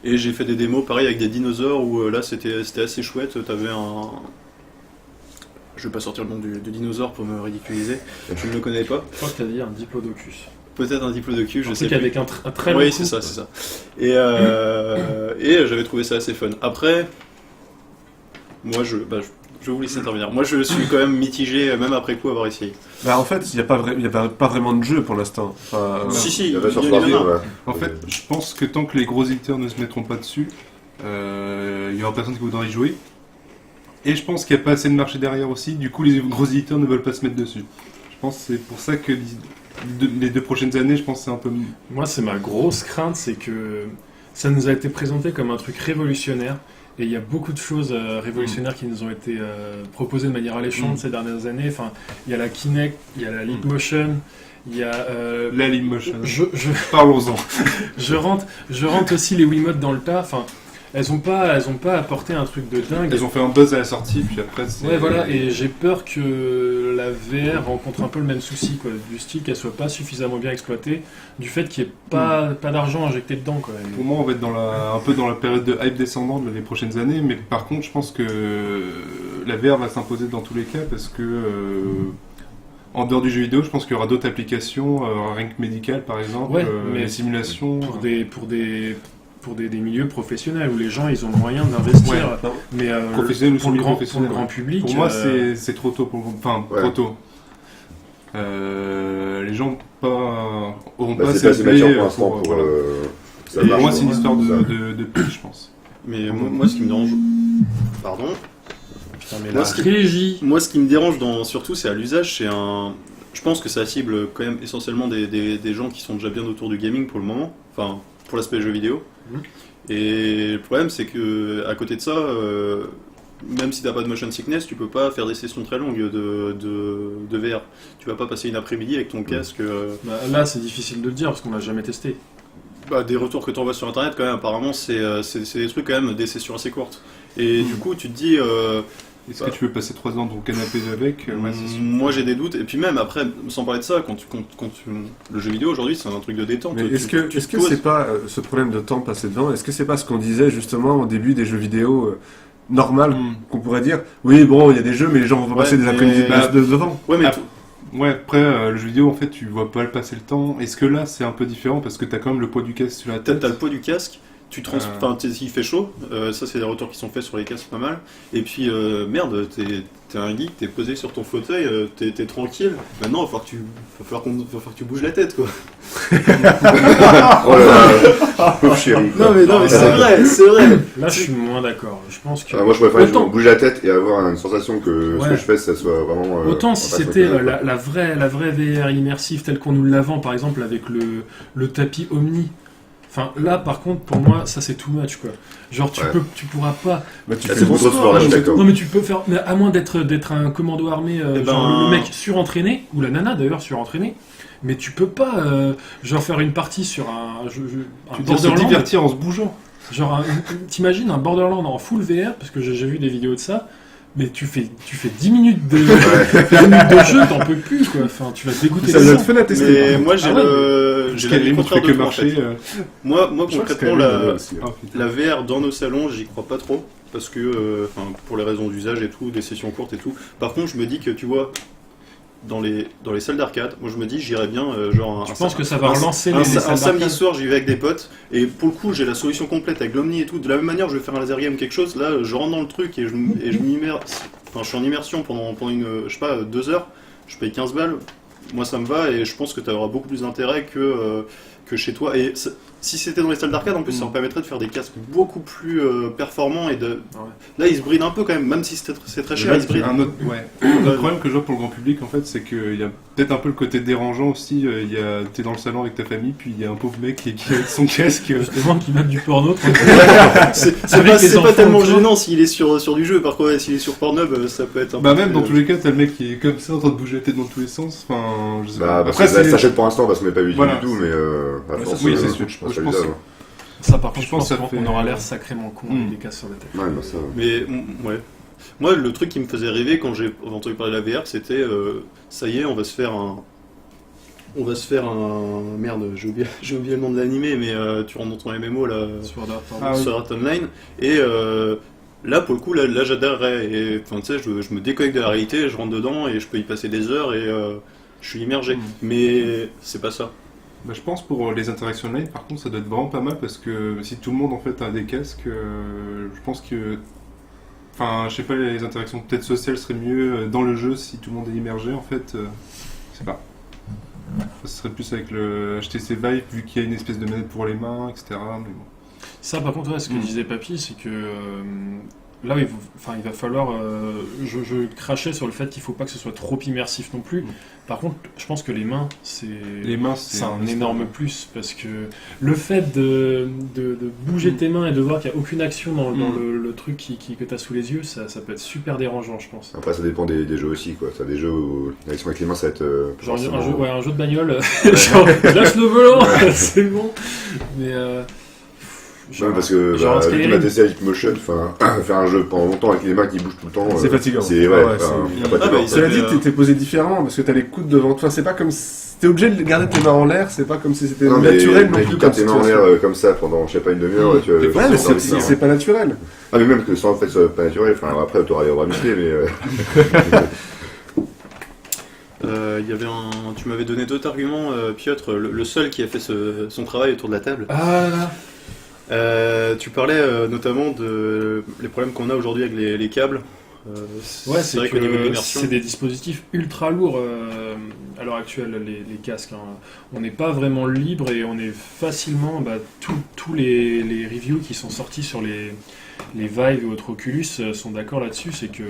Et j'ai fait des démos pareil avec des dinosaures où là c'était assez chouette. T'avais un. Je vais pas sortir le nom du dinosaure pour me ridiculiser, je ne le connais pas. Je crois que t'as dit un diplodocus. Peut-être un diplodocus, je Un sais truc plus. avec un très long Oui, cou. c'est ça. Et j'avais trouvé ça assez fun. Après, moi, je vais vous laisser intervenir. Moi, je suis quand même mitigé, même après coup, avoir essayé. Bah, en fait, il n'y a pas vraiment de jeu pour l'instant. Enfin, Si, Il y il en a sur y en a. smartphone, ouais. En fait, je pense que tant que les gros éditeurs ne se mettront pas dessus, il y aura personne qui voudra y jouer. Et je pense qu'il n'y a pas assez de marché derrière aussi, du coup les gros éditeurs ne veulent pas se mettre dessus. Je pense que c'est pour ça que les 2 prochaines années, je pense que c'est un peu... Moi, c'est ma grosse crainte, c'est que ça nous a été présenté comme un truc révolutionnaire. Et il y a beaucoup de choses révolutionnaires qui nous ont été proposées de manière alléchante ces dernières années. Enfin, il y a la Kinect, il y a la Leap Motion, il y a... La Leap Motion. Parlons-en. je rentre aussi les Wiimote dans le tas. Enfin, elles ont pas apporté un truc de dingue. Ils ont fait un buzz à la sortie, puis après c'est... Ouais, voilà, et j'ai peur que la VR rencontre un peu le même souci, quoi, du style qu'elle soit pas suffisamment bien exploitée, du fait qu'il n'y ait pas d'argent injecté dedans, quoi. Pour moi, on va être un peu dans la période de hype descendante les prochaines années, mais par contre, je pense que la VR va s'imposer dans tous les cas, parce que en dehors du jeu vidéo, je pense qu'il y aura d'autres applications, rien que médicales par exemple, Ouais, mais les simulations... pour des milieux professionnels où les gens ils ont le moyen d'investir, Ouais. mais Professionnels ou pour le semi-professionnels, grand ouais. public. Pour moi, c'est trop tôt. Trop tôt. Les gens auront Bah, pas c'est pas assez assez mature appelé pour l'instant pour voilà. ça Et marche, moi, c'est une hein. histoire Ça. de prix, je pense. Mais moi, ce qui me dérange. Pardon. Putain, mais Moi, la ce qui- régie. Moi, ce qui me dérange surtout, c'est à l'usage. Je pense que ça cible quand même essentiellement des gens qui sont déjà bien autour du gaming pour le moment. Enfin, pour l'aspect jeu vidéo. Mhm. Et le problème, c'est que à côté de ça, même si t'as pas de motion sickness, tu peux pas faire des sessions très longues de VR. Tu vas pas passer une après-midi avec ton casque. Bah, là, c'est difficile de le dire parce qu'on l'a jamais testé. Bah, des retours que tu envoies sur internet, quand même, apparemment, c'est des trucs, quand même, des sessions assez courtes. Et du coup, tu te dis. Est-ce que tu veux passer 3 ans dans ton canapé avec ouais, c'est sûr. Moi j'ai des doutes, et puis même après, sans parler de ça, le jeu vidéo aujourd'hui c'est un truc de détente. Mais est-ce que c'est pas ce problème de temps passé devant, est-ce que c'est pas ce qu'on disait justement au début des jeux vidéo normal, qu'on pourrait dire, oui bon il y a des jeux mais les gens vont passer des après-midi devant. Ouais, mais Ouais, après, le jeu vidéo, en fait, tu vois pas le passer le temps. Est-ce que là, c'est un peu différent parce que t'as quand même le poids du casque sur la tête? t'as le poids du casque, il fait chaud, ça c'est des retours qui sont faits sur les casques pas mal, et puis merde, t'es un geek, t'es posé sur ton fauteuil, t'es tranquille, maintenant il va falloir que tu bouges la tête quoi. Oh là là, pauvre chéri. Non mais c'est vrai. Là, je suis moins d'accord. Je pense que. Moi je préfère Autant- bouger la tête et avoir une sensation que ce Ouais. que je fais ça soit vraiment. Autant si en face c'était de moi. la vraie VR immersive telle qu'on nous la vend, par exemple avec le tapis Omni. Enfin, là, par contre, pour moi, ça c'est too much quoi. Genre, tu pourras pas. Bah, tu Ah, fais c'est du trop de sport, sport, là, hein, je suis d'accord. Non, mais tu peux faire. Mais à moins d'être un commando armé, Eh genre ben- le mec surentraîné, ou la nana d'ailleurs surentraînée. Mais tu peux pas, genre, faire une partie sur un Tu veux dire se Borderland. divertir en se bougeant. Genre, t'imagines un Borderland en full VR, parce que j'ai vu des vidéos de ça, mais tu fais 10 minutes de, 10 minutes de jeu, t'en peux plus, quoi. Enfin, tu vas te dégoûter Ça les doit gens. être fun à tester. Mais moi j'ai Ah ouais, j'ai Jusqu'à l'avis tu contraire fais de que toi, en fait. marcher. Moi Je crois que concrètement Skyrim, la aussi, hein. Oh, putain. La VR dans nos salons, j'y crois pas trop, parce que, pour les raisons d'usage et tout, des sessions courtes et tout. Par contre, je me dis que, tu vois, dans les salles d'arcade, moi je me dis, j'irais bien, genre... Je pense que ça va relancer les un salles samedi d'arcade. soir, j'y vais avec des potes, et pour le coup, j'ai la solution complète avec l'Omni et tout. De la même manière, je vais faire un laser game, quelque chose, là, je rentre dans le truc et je m'immerse. Enfin, je suis en immersion pendant une, je sais pas, 2 heures, je paye 15 balles. Moi, ça me va, et je pense que tu auras beaucoup plus d'intérêt que chez toi. Et si c'était dans les salles d'arcade, en plus, ça me permettrait de faire des casques beaucoup plus performants et de. Ouais. Là, ils se brident un peu quand même si c'est très cher, ils se brident. Un autre, le problème que je vois pour le grand public, en fait, c'est qu'il y a peut-être un peu le côté dérangeant aussi. T'es dans le salon avec ta famille, puis il y a un pauvre mec qui est avec son casque. Justement, qui mettent du porno. C'est Avec pas, les c'est pas enfants tellement autour. gênant s'il est sur du jeu. Par contre, s'il est sur Pornhub, ça peut être un Bah peu même plus, dans tous les cas, t'as le mec qui est comme ça en train de bouger la tête dans tous les sens. Enfin, je sais Bah, pas. parce Après, que ça c'est s'achète pour l'instant parce qu'on n'est pas usé Voilà. du tout, mais à Ouais, force, oui, c'est sûr. je pense Je à pense l'usage. Ça, par contre, Je pense que ça qu'on fait- aura l'air sacrément con avec des casques sur la tête. Ouais, bah ça. Mais ouais. Moi, le truc qui me faisait rêver quand j'ai entendu parler de la VR, c'était ça y est, on va se faire un. Merde, j'ai oublié le nom de l'animé, mais tu rentres dans ton MMO là, Sur Art Ah oui. sur Art Online, et là pour le coup, là j'adorerais. Et enfin, tu sais, je me déconnecte de la réalité, je rentre dedans et je peux y passer des heures et je suis immergé. Mais c'est pas ça. Bah, je pense pour les interactions live, par contre, ça doit être vraiment pas mal parce que si tout le monde en fait a des casques, je pense que. Enfin, je sais pas, les interactions peut-être sociales seraient mieux dans le jeu si tout le monde est immergé en fait. Je sais pas. Ce serait plus avec le HTC Vive vu qu'il y a une espèce de manette pour les mains, etc. Mais bon. Ça, par contre, ouais, ce que disait Papy, c'est que là, il va falloir. Je crachais sur le fait qu'il faut pas que ce soit trop immersif non plus. Par contre, je pense que les mains, c'est un énorme plus parce que le fait de bouger tes mains et de voir qu'il n'y a aucune action dans le truc que tu as sous les yeux, ça peut être super dérangeant, je pense. Après, ça dépend des jeux aussi, quoi. T'as des jeux où l'action avec les mains, ça va être. Genre forcément- un jeu de bagnole, genre lâche le volant, c'est bon. Mais Ouais, parce que genre un vu qu'on a Skyrim. testé avec Motion, faire un jeu pendant longtemps avec les mains qui bougent tout le temps, C'est fatigant. C'est Ouais, y a pas de Ah, bah, débat. ils Cela avaient, dit, t'es posé différemment parce que t'as les coudes devant toi. C'est pas comme si t'es obligé de garder tes mains en l'air. C'est pas comme si c'était Non, mais naturel non mec, plus t'as comme tes mains en situation. l'air comme ça pendant, je sais pas, une demi-heure, tu Ouais, vas. Ouais, mais c'est c'est pas naturel. Ah, mais même que ça en fait, ça soit pas naturel. Enfin, après, t'auras les bras musclés, mais. Il y avait tu m'avais donné d'autres arguments, Piotr, le seul qui a fait son travail autour de la table. Ah là. Tu parlais notamment de les problèmes qu'on a aujourd'hui avec les câbles. Ouais, c'est vrai qu'au niveau de l'immersion, c'est des dispositifs ultra lourds à l'heure actuelle, les casques. Hein. On n'est pas vraiment libre et on est facilement. Tous les reviews qui sont sortis sur les Vive et autres Oculus sont d'accord là-dessus. C'est que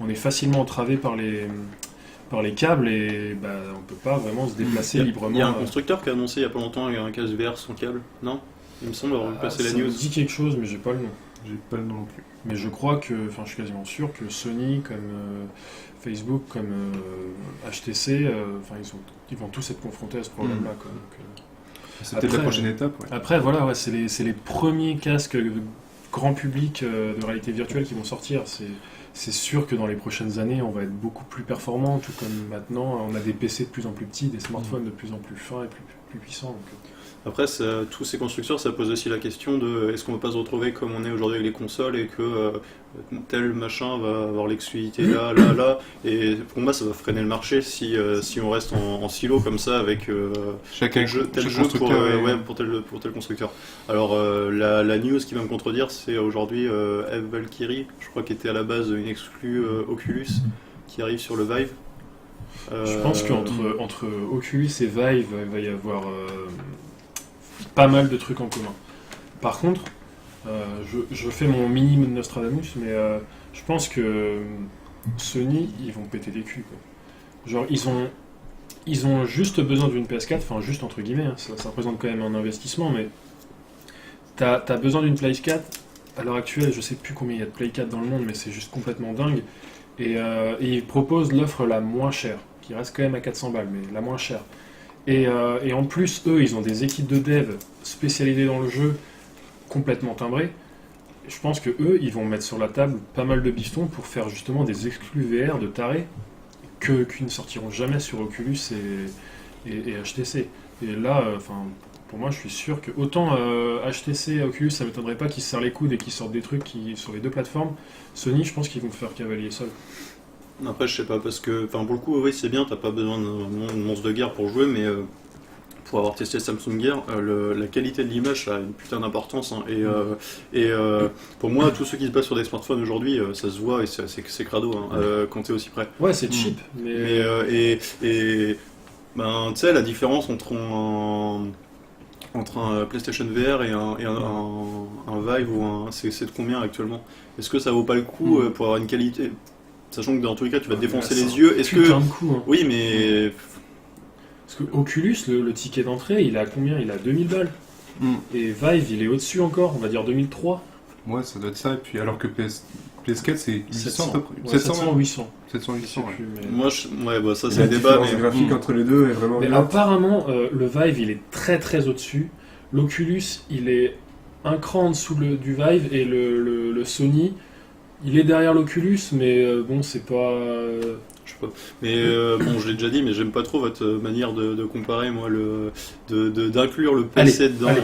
on est facilement entravé par les câbles et on peut pas vraiment se déplacer librement. il y a un constructeur qui a annoncé il y a pas longtemps un casque VR sans câble, non? Il me semble avoir vu passer la ça news. me dit quelque chose, mais j'ai pas le nom. J'ai pas le nom non plus. Mais je crois que, enfin, je suis quasiment sûr que Sony, comme Facebook, comme HTC, enfin, ils vont tous être confrontés à ce problème-là, quoi. Donc, C'est peut-être la Après, prochaine étape, ouais. après, voilà, ouais, c'est les premiers casques grand public de réalité virtuelle qui vont sortir. C'est sûr que dans les prochaines années, on va être beaucoup plus performant, tout comme maintenant, on a des PC de plus en plus petits, des smartphones de plus en plus fins et plus puissants. Donc, Après, tous ces constructeurs, ça pose aussi la question de est-ce qu'on ne va pas se retrouver comme on est aujourd'hui avec les consoles et que tel machin va avoir l'exclusivité là. Et pour moi, ça va freiner le marché si on reste en silo comme ça avec tel jeu pour tel constructeur. Alors, la news qui va me contredire, c'est aujourd'hui Eve Valkyrie, je crois qu'était à la base une exclue Oculus qui arrive sur le Vive. je pense qu'entre Oculus et Vive, il va y avoir pas mal de trucs en commun. Par contre, je fais mon mini Nostradamus, mais je pense que Sony, ils vont péter des culs, quoi. Genre, ils ont juste besoin d'une PS4, enfin juste entre guillemets, hein, ça représente quand même un investissement, mais t'as besoin d'une Play 4. À l'heure actuelle, je sais plus combien il y a de Play 4 dans le monde, mais c'est juste complètement dingue. Et ils proposent l'offre la moins chère, qui reste quand même à 400 balles, mais la moins chère. Et en plus, eux, ils ont des équipes de dev spécialisées dans le jeu, complètement timbrées. Je pense que eux, ils vont mettre sur la table pas mal de bifetons pour faire justement des exclus VR de tarés qui ne sortiront jamais sur Oculus et HTC. Et là, pour moi, je suis sûr que autant HTC et Oculus, ça m'étonnerait pas qu'ils se serrent les coudes et qu'ils sortent des trucs sur les deux plateformes. Sony, je pense qu'ils vont faire cavalier seul. Après, je sais pas, parce que, pour le coup, oui, c'est bien, t'as pas besoin de monstre de guerre pour jouer, mais pour avoir testé Samsung Gear, la qualité de l'image, ça a une putain d'importance, hein, et pour moi, tous ceux qui se battent sur des smartphones aujourd'hui, ça se voit et c'est crado, hein, quand t'es aussi près. Ouais, c'est cheap, mais... Ben, tu sais, la différence entre un PlayStation VR et un Vive c'est de combien actuellement? Est-ce que ça vaut pas le coup pour avoir une qualité? Sachant que dans tous les cas, tu vas te défoncer les yeux. Est-ce que putain de coup, hein. oui, mais Parce que Oculus, le ticket d'entrée, il a combien? Il a 2000 balles. Et Vive, il est au-dessus encore, on va dire 2003. Ouais, ça doit être ça. Et puis, alors que PS4, c'est 800 à peu près. Ouais, 700 ou 800. 700, Je sais 800, ouais. plus, mais... moi, ça Et c'est la un débat. différence graphique entre les deux est vraiment Mais énorme. apparemment, le Vive, il est très très au-dessus. L'Oculus, il est un cran en dessous du Vive, et le Sony, il est derrière l'Oculus, mais bon, c'est pas... Je sais pas. Mais bon, je l'ai déjà dit, mais j'aime pas trop votre manière de comparer, moi, d'inclure le PC dedans. allez.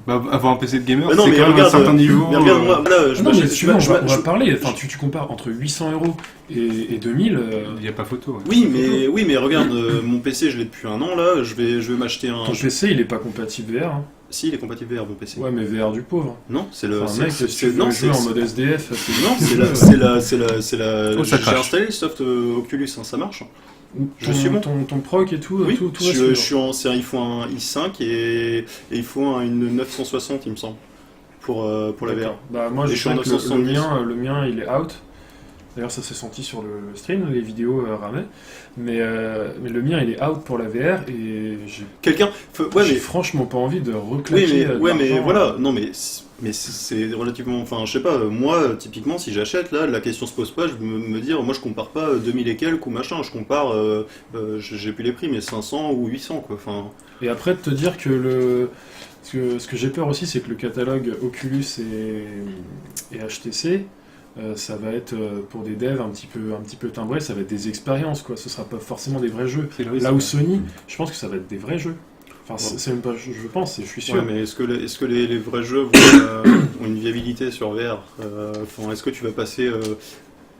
Bah, avoir un PC de gamer, Bah non, c'est mais quand même regarde, un certain niveau. Mais regarde, moi, là, Non, mais tu vois, on va parler, enfin, tu compares entre 800 € et 2000... Il n'y a pas photo. Ouais. Oui, mais regarde, mon PC, je l'ai depuis un an, là, je vais m'acheter un... Ton PC, il est pas compatible VR, hein. Si, il est compatible VR, mon PC. Ouais, mais VR du pauvre. Non, c'est le... Enfin, mec, si tu veux non, jouer en mode SDF... Non, c'est la... Oh, ça J'ai crache. installé le soft Oculus, hein, ça marche. Je Ton- suis bon. Ton proc et tout, Oui, tout va je suivre. suis il faut un i5 et il faut une 960, il me semble, pour la VR. D'accord. Bah, moi, Et je je suis en sais que 970. le mien, il est out. D'ailleurs, ça s'est senti sur le stream, les vidéos ramaient. Mais le mien, il est out pour la VR et j'ai j'ai franchement pas envie de reclaquer. mais d'argent. voilà, non mais c'est relativement, enfin je sais pas, moi typiquement si j'achète là, la question se pose pas, je me dire, moi je compare pas 2000 et quelques ou machin, je compare, j'ai plus les prix, mais 500 ou 800 quoi, enfin... Et après, de te dire que ce que j'ai peur aussi, c'est que le catalogue Oculus et HTC, ça va être pour des devs un petit peu timbrés, ça va être des expériences, quoi. Ce sera pas forcément des vrais jeux. C'est le risque, Là où ouais. Sony, je pense que ça va être des vrais jeux. Enfin, c'est même pas, je pense, je suis sûr. Ouais, mais est-ce que les vrais jeux ont une viabilité sur VR? Enfin, est-ce que tu vas passer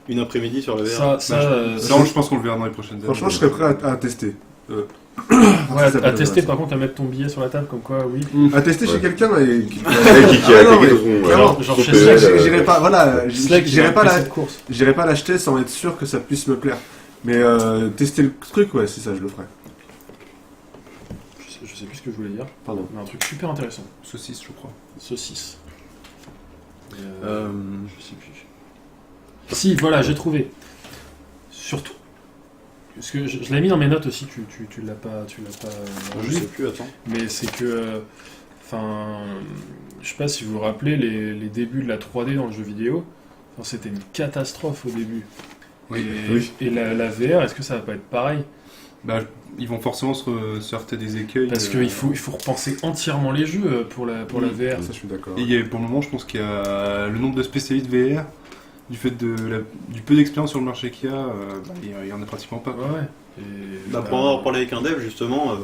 une après-midi sur la VR? Ça, je pense qu'on le verra dans les prochaines années. Franchement, je serais prêt à tester. Ouais, Ça peut à être tester intéressant. par contre, à mettre ton billet sur la table, comme quoi, oui. À tester chez Ouais. quelqu'un et Qui Ah a non, attaqué mais son... clairement, genre son chez PL, Slack, j'irai pas, voilà, Slack, j'irai pas cette course. j'irai pas l'acheter sans être sûr que ça puisse me plaire. Mais tester le truc, ouais, c'est ça, je le ferai. Je sais plus ce que je voulais dire. Pardon. Mais un truc super intéressant. Saucisse, je crois. Saucisse. Et, Je sais plus. Si, voilà, j'ai trouvé. Surtout. Parce que je l'ai mis dans mes notes aussi, tu l'as pas je vu. sais plus, attends. Mais c'est que Enfin, je sais pas si vous vous rappelez les débuts de la 3D dans le jeu vidéo. Enfin, c'était une catastrophe au début. Oui. Et la VR, est-ce que ça va pas être pareil? Bah, ils vont forcément se heurter des écueils. Parce qu'il faut repenser entièrement les jeux pour la VR. Ça, je suis d'accord. Et pour le moment, je pense qu'il y a le nombre de spécialistes VR, du fait du peu d'expérience sur le marché qu'il y a, il y en a pratiquement pas. Ouais. Et, Bah, pour en avoir parlé avec un dev, justement,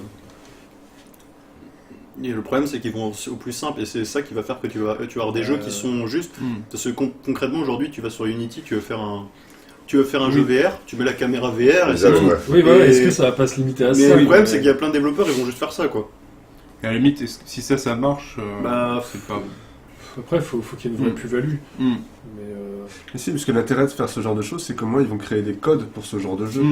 et le problème c'est qu'ils vont au plus simple, et c'est ça qui va faire que tu vas avoir des jeux qui sont justes. Parce que concrètement, aujourd'hui, tu vas sur Unity, tu veux faire un jeu VR, tu mets la caméra VR et c'est tout. Oui, voilà, Et- est-ce que ça va pas se limiter à Mais ça? le problème, c'est qu'il y a plein de développeurs, ils vont juste faire ça, quoi. Et à la limite, si ça marche, Bah, c'est pas... Après, faut qu'il y ait une vraie plus-value. Mais Mais si, parce que l'intérêt de faire ce genre de choses, c'est comment ils vont créer des codes pour ce genre de jeu.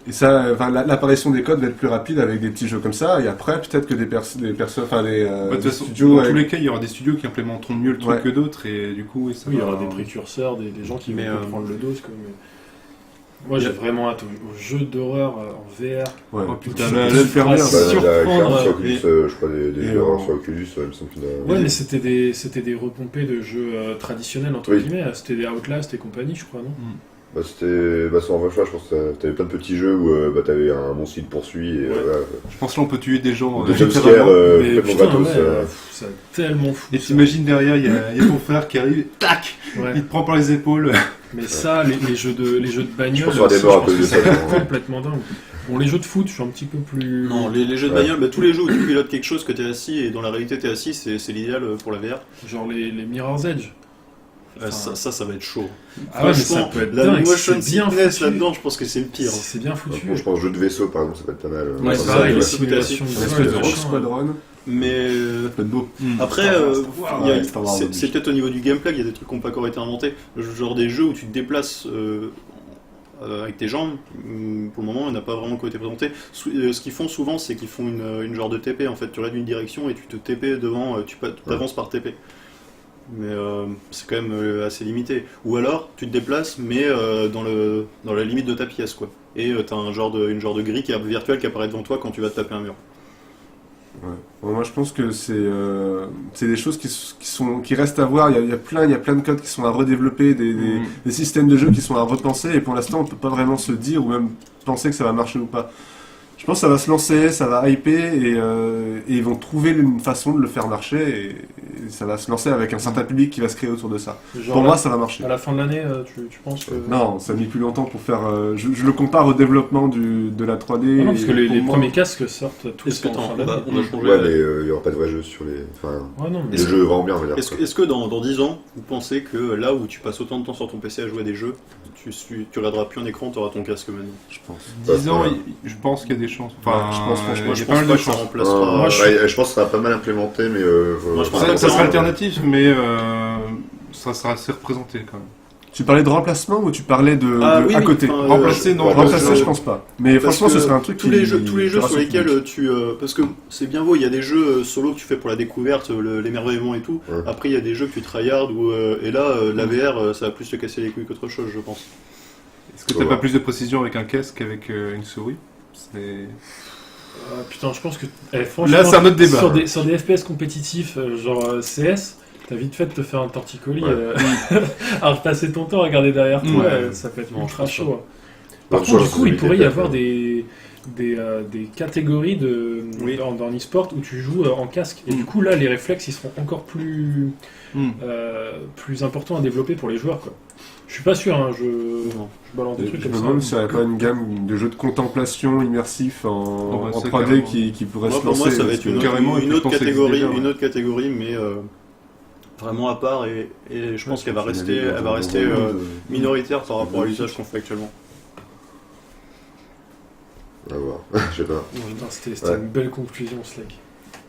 Et ça, enfin, l'apparition des codes va être plus rapide avec des petits jeux comme ça, et après, peut-être que des personnes, enfin, Bah, de toute des façon, studios. dans avec- tous les cas, il y aura des studios qui implémenteront mieux le truc Ouais. que d'autres, et du coup, ça oui, il y va- aura des précurseurs, des gens qui Mais, vont prendre le dos. Quoi, mais... Moi, j'ai vraiment hâte aux jeux d'horreur en VR. Ouais. Oh, putain, Tu- là, tu là, faire feras bien. Bah, il y a surprendre, clairement sur Oculus, je crois, des et jeux on- sur Oculus, il me semble qu'il y en a. Ouais, mais c'était des repompés de jeux traditionnels, entre Oui. guillemets. C'était des Outlast et compagnie, je crois, non? Bah, c'était sur Overwatch, je pense que t'avais plein de petits jeux où t'avais un monstre qui te poursuit, et Ouais. voilà. Je pense que là, on peut tuer des gens. De littéralement. jumpscare Mais complètement putain, gratos. ouais, c'est tellement fou. Et ça. t'imagines derrière, il y a ton frère qui arrive, tac, Ouais. il te prend par les épaules. Mais ça, les jeux de Je bagnole, pense qu'il y aura des ça, morts je à cause pense de que ça. c'est sûrement. complètement dingue. Bon, les jeux de foot, je suis un petit peu plus... non, les jeux de Ouais. bagnole, bah, tous les jeux où tu pilotes quelque chose que t'es assis et dans la réalité t'es assis, c'est l'idéal pour la VR. Genre les Mirror's Edge. Ça va être chaud. Ah ouais, mais ça Franchement, peut être la dingue, motion c'est bien sickness foutu. là-dedans, je pense que c'est le pire. C'est bien foutu. Bon, je pense jeu de vaisseau, par exemple, ça peut être pas mal. Ouais, c'est c'est pareil, les ouais. simulations de Une vol, espèce de Rogue machin. Squadron, Mais ça peut être beau. après, Star Wars, il y a- ouais, Star Wars c'est oblige. c'est peut-être au niveau du gameplay, il y a des trucs qui n'ont pas encore été inventés. Genre des jeux où tu te déplaces avec tes jambes, pour le moment, il n'a pas vraiment été présenté. Ce qu'ils font souvent, c'est qu'ils font une genre de TP en fait. Tu raides une direction et tu te TP devant, tu avances par TP. Mais c'est quand même assez limité. Ou alors, tu te déplaces, mais dans la limite de ta pièce, quoi. Et t'as une genre de grille virtuelle qui apparaît devant toi quand tu vas te taper un mur. Ouais. Bon, moi, je pense que c'est des choses qui restent à voir. Il y a plein de codes qui sont à redévelopper, des systèmes de jeu qui sont à repenser. Et pour l'instant, on peut pas vraiment se dire ou même penser que ça va marcher ou pas. Je pense que ça va se lancer, ça va hyper et ils vont trouver une façon de le faire marcher et ça va se lancer avec un certain public qui va se créer autour de ça. Genre Pour là, moi, ça va marcher. à la fin de l'année, tu penses que... Non, ça a mis plus longtemps pour faire. Je le compare au développement de la 3D. Ah non, parce que et pour les moi- premiers casques sortent tous Est-ce que en fin on d'année. va changer Ouais, mais il n'y aura pas de vrai jeu sur les. Enfin, Ouais, non, mais... les jeux vraiment bien, on va dire. Est-ce que dans 10 ans, vous pensez que là où tu passes autant de temps sur ton PC à jouer à des jeux, tu regarderas plus un écran, tu auras ton casque maintenant? Je pense. 10 ans, je pense qu'il y a des chances. Enfin, Ouais, je pense franchement, il y Moi a je pas pense mal pas de que ça chances. remplacera. Moi, Je pense que ça sera pas mal implémenté, mais. Moi, je pense Ça que sera alternatif, mais ça sera assez représenté quand même. Tu parlais de remplacement ou tu parlais de Ah à oui, côté enfin, Remplacer, non, Remplacer, je- je pense pas. Mais Parce franchement, ce que serait un truc tous les jeux fera sur son lesquels public. parce que c'est bien beau, il y a des jeux solo que tu fais pour la découverte, l'émerveillement et tout. Ouais. Après il y a des jeux que tu tryhards et là la VR ça va plus te casser les couilles qu'autre chose, je pense. Est-ce que Faut t'as pas voir. plus de précision avec un casque qu'avec une souris Putain, je pense que... franchement, Là, c'est un autre débat. Sur des FPS compétitifs, genre CS, t'as vite fait de te faire un torticolis Ouais. à repasser ton temps à regarder derrière toi, Ouais. ça peut être Non, ultra je pense chaud. pas. Par contre, du coup, il pourrait y avoir des. des catégories Oui. dans l'e-sport où tu joues en casque. Et du coup, là, les réflexes, ils seront encore plus importants à développer pour les joueurs, quoi. Je suis pas sûr, hein, je balance des Je trucs me comme demande ça. s'il n'y aurait pas une gamme de jeux de contemplation immersifs en bah, ça, 3D carrément. qui pourrait Moi, se pour lancer. moi ça va parce être que- une carrément, et puis je autre pense que ça existe catégorie, déjà, ouais. une autre catégorie, mais vraiment à part et je pense qu'elle va rester, elle va rester minoritaire par rapport à l'usage qu'on fait actuellement. On va voir. Je sais pas. Putain, c'était Ouais. une belle conclusion, Slack.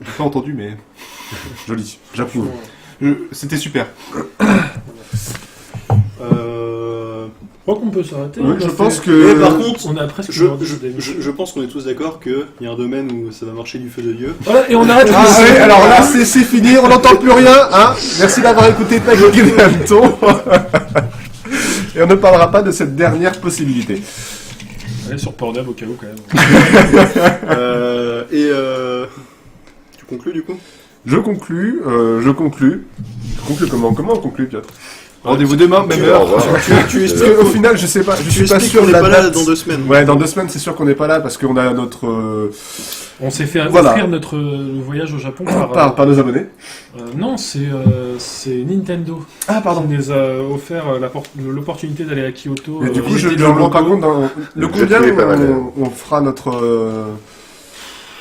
J'ai pas entendu, mais Joli, j'approuve. c'était super. Je crois qu'on peut s'arrêter. Oui, on a je fait- pense que. Mais par contre, on a presque je, une heure de je, d'émission. je pense qu'on est tous d'accord qu'il y a un domaine où ça va marcher du feu de Dieu. Voilà, et on arrête Ah ici. ouais, alors là c'est fini, on n'entend plus rien, hein. Merci d'avoir écouté Patrick et les Hannetons. Et on ne parlera pas de cette dernière possibilité. Allez sur Pornhub au cas où, quand même. Tu conclus du coup? Je conclus. Comment on conclut, Piotr? Rendez-vous demain, même Au heure. revoir. Parce qu'au final, je sais pas, je Tu suis pas expliques sûr qu'on de n'est la pas là date. dans 2 semaines. Ouais, dans 2 semaines, c'est sûr qu'on n'est pas là parce qu'on a notre On s'est fait Voilà. offrir notre voyage au Japon par nos abonnés. non, c'est Nintendo Ah, pardon. qui nous a offert l'opportunité d'aller à Kyoto. Et du coup, je visiter me le rends pas logo. compte. Le Le combien jet est pas mal. on fera notre.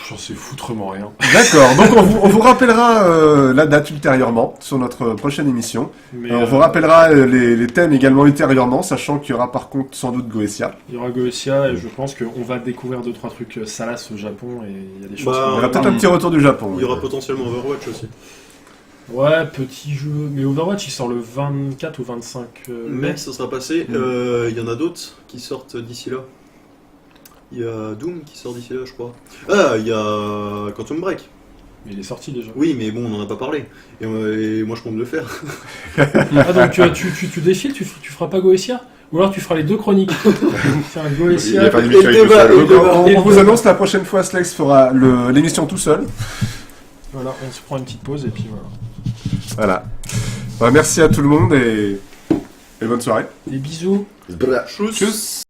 J'en sais foutrement rien. D'accord. Donc on vous rappellera la date ultérieurement sur notre prochaine émission. Mais On vous rappellera les thèmes également ultérieurement, sachant qu'il y aura par contre sans doute Goetia. il y aura Goetia et je pense qu'on va découvrir 2-3 trucs salaces au Japon et il y a des choses. Bah, Il y aura peut-être un petit retour du Japon. Il y aura potentiellement Overwatch aussi. Ouais, petit jeu. Mais Overwatch il sort le 24 ou 25 mai. Mais ça sera passé. Il y en a d'autres qui sortent d'ici là. Il y a Doom qui sort d'ici là, je crois. Ah, il y a Quantum Break. Mais il est sorti déjà. Oui, mais bon, on n'en a pas parlé. Et moi, je compte le faire. Ah donc tu défiles, tu feras pas Goetia? Ou alors tu feras les deux chroniques. C'est un Il Goetia. y a pas de Et mission avec débat, tout seul. et débat. On vous annonce la prochaine fois, Slex fera l'émission tout seul. Voilà, on se prend une petite pause et puis voilà. Voilà. Bah, merci à tout le monde et bonne soirée. Des bisous. Blah. Tchuss.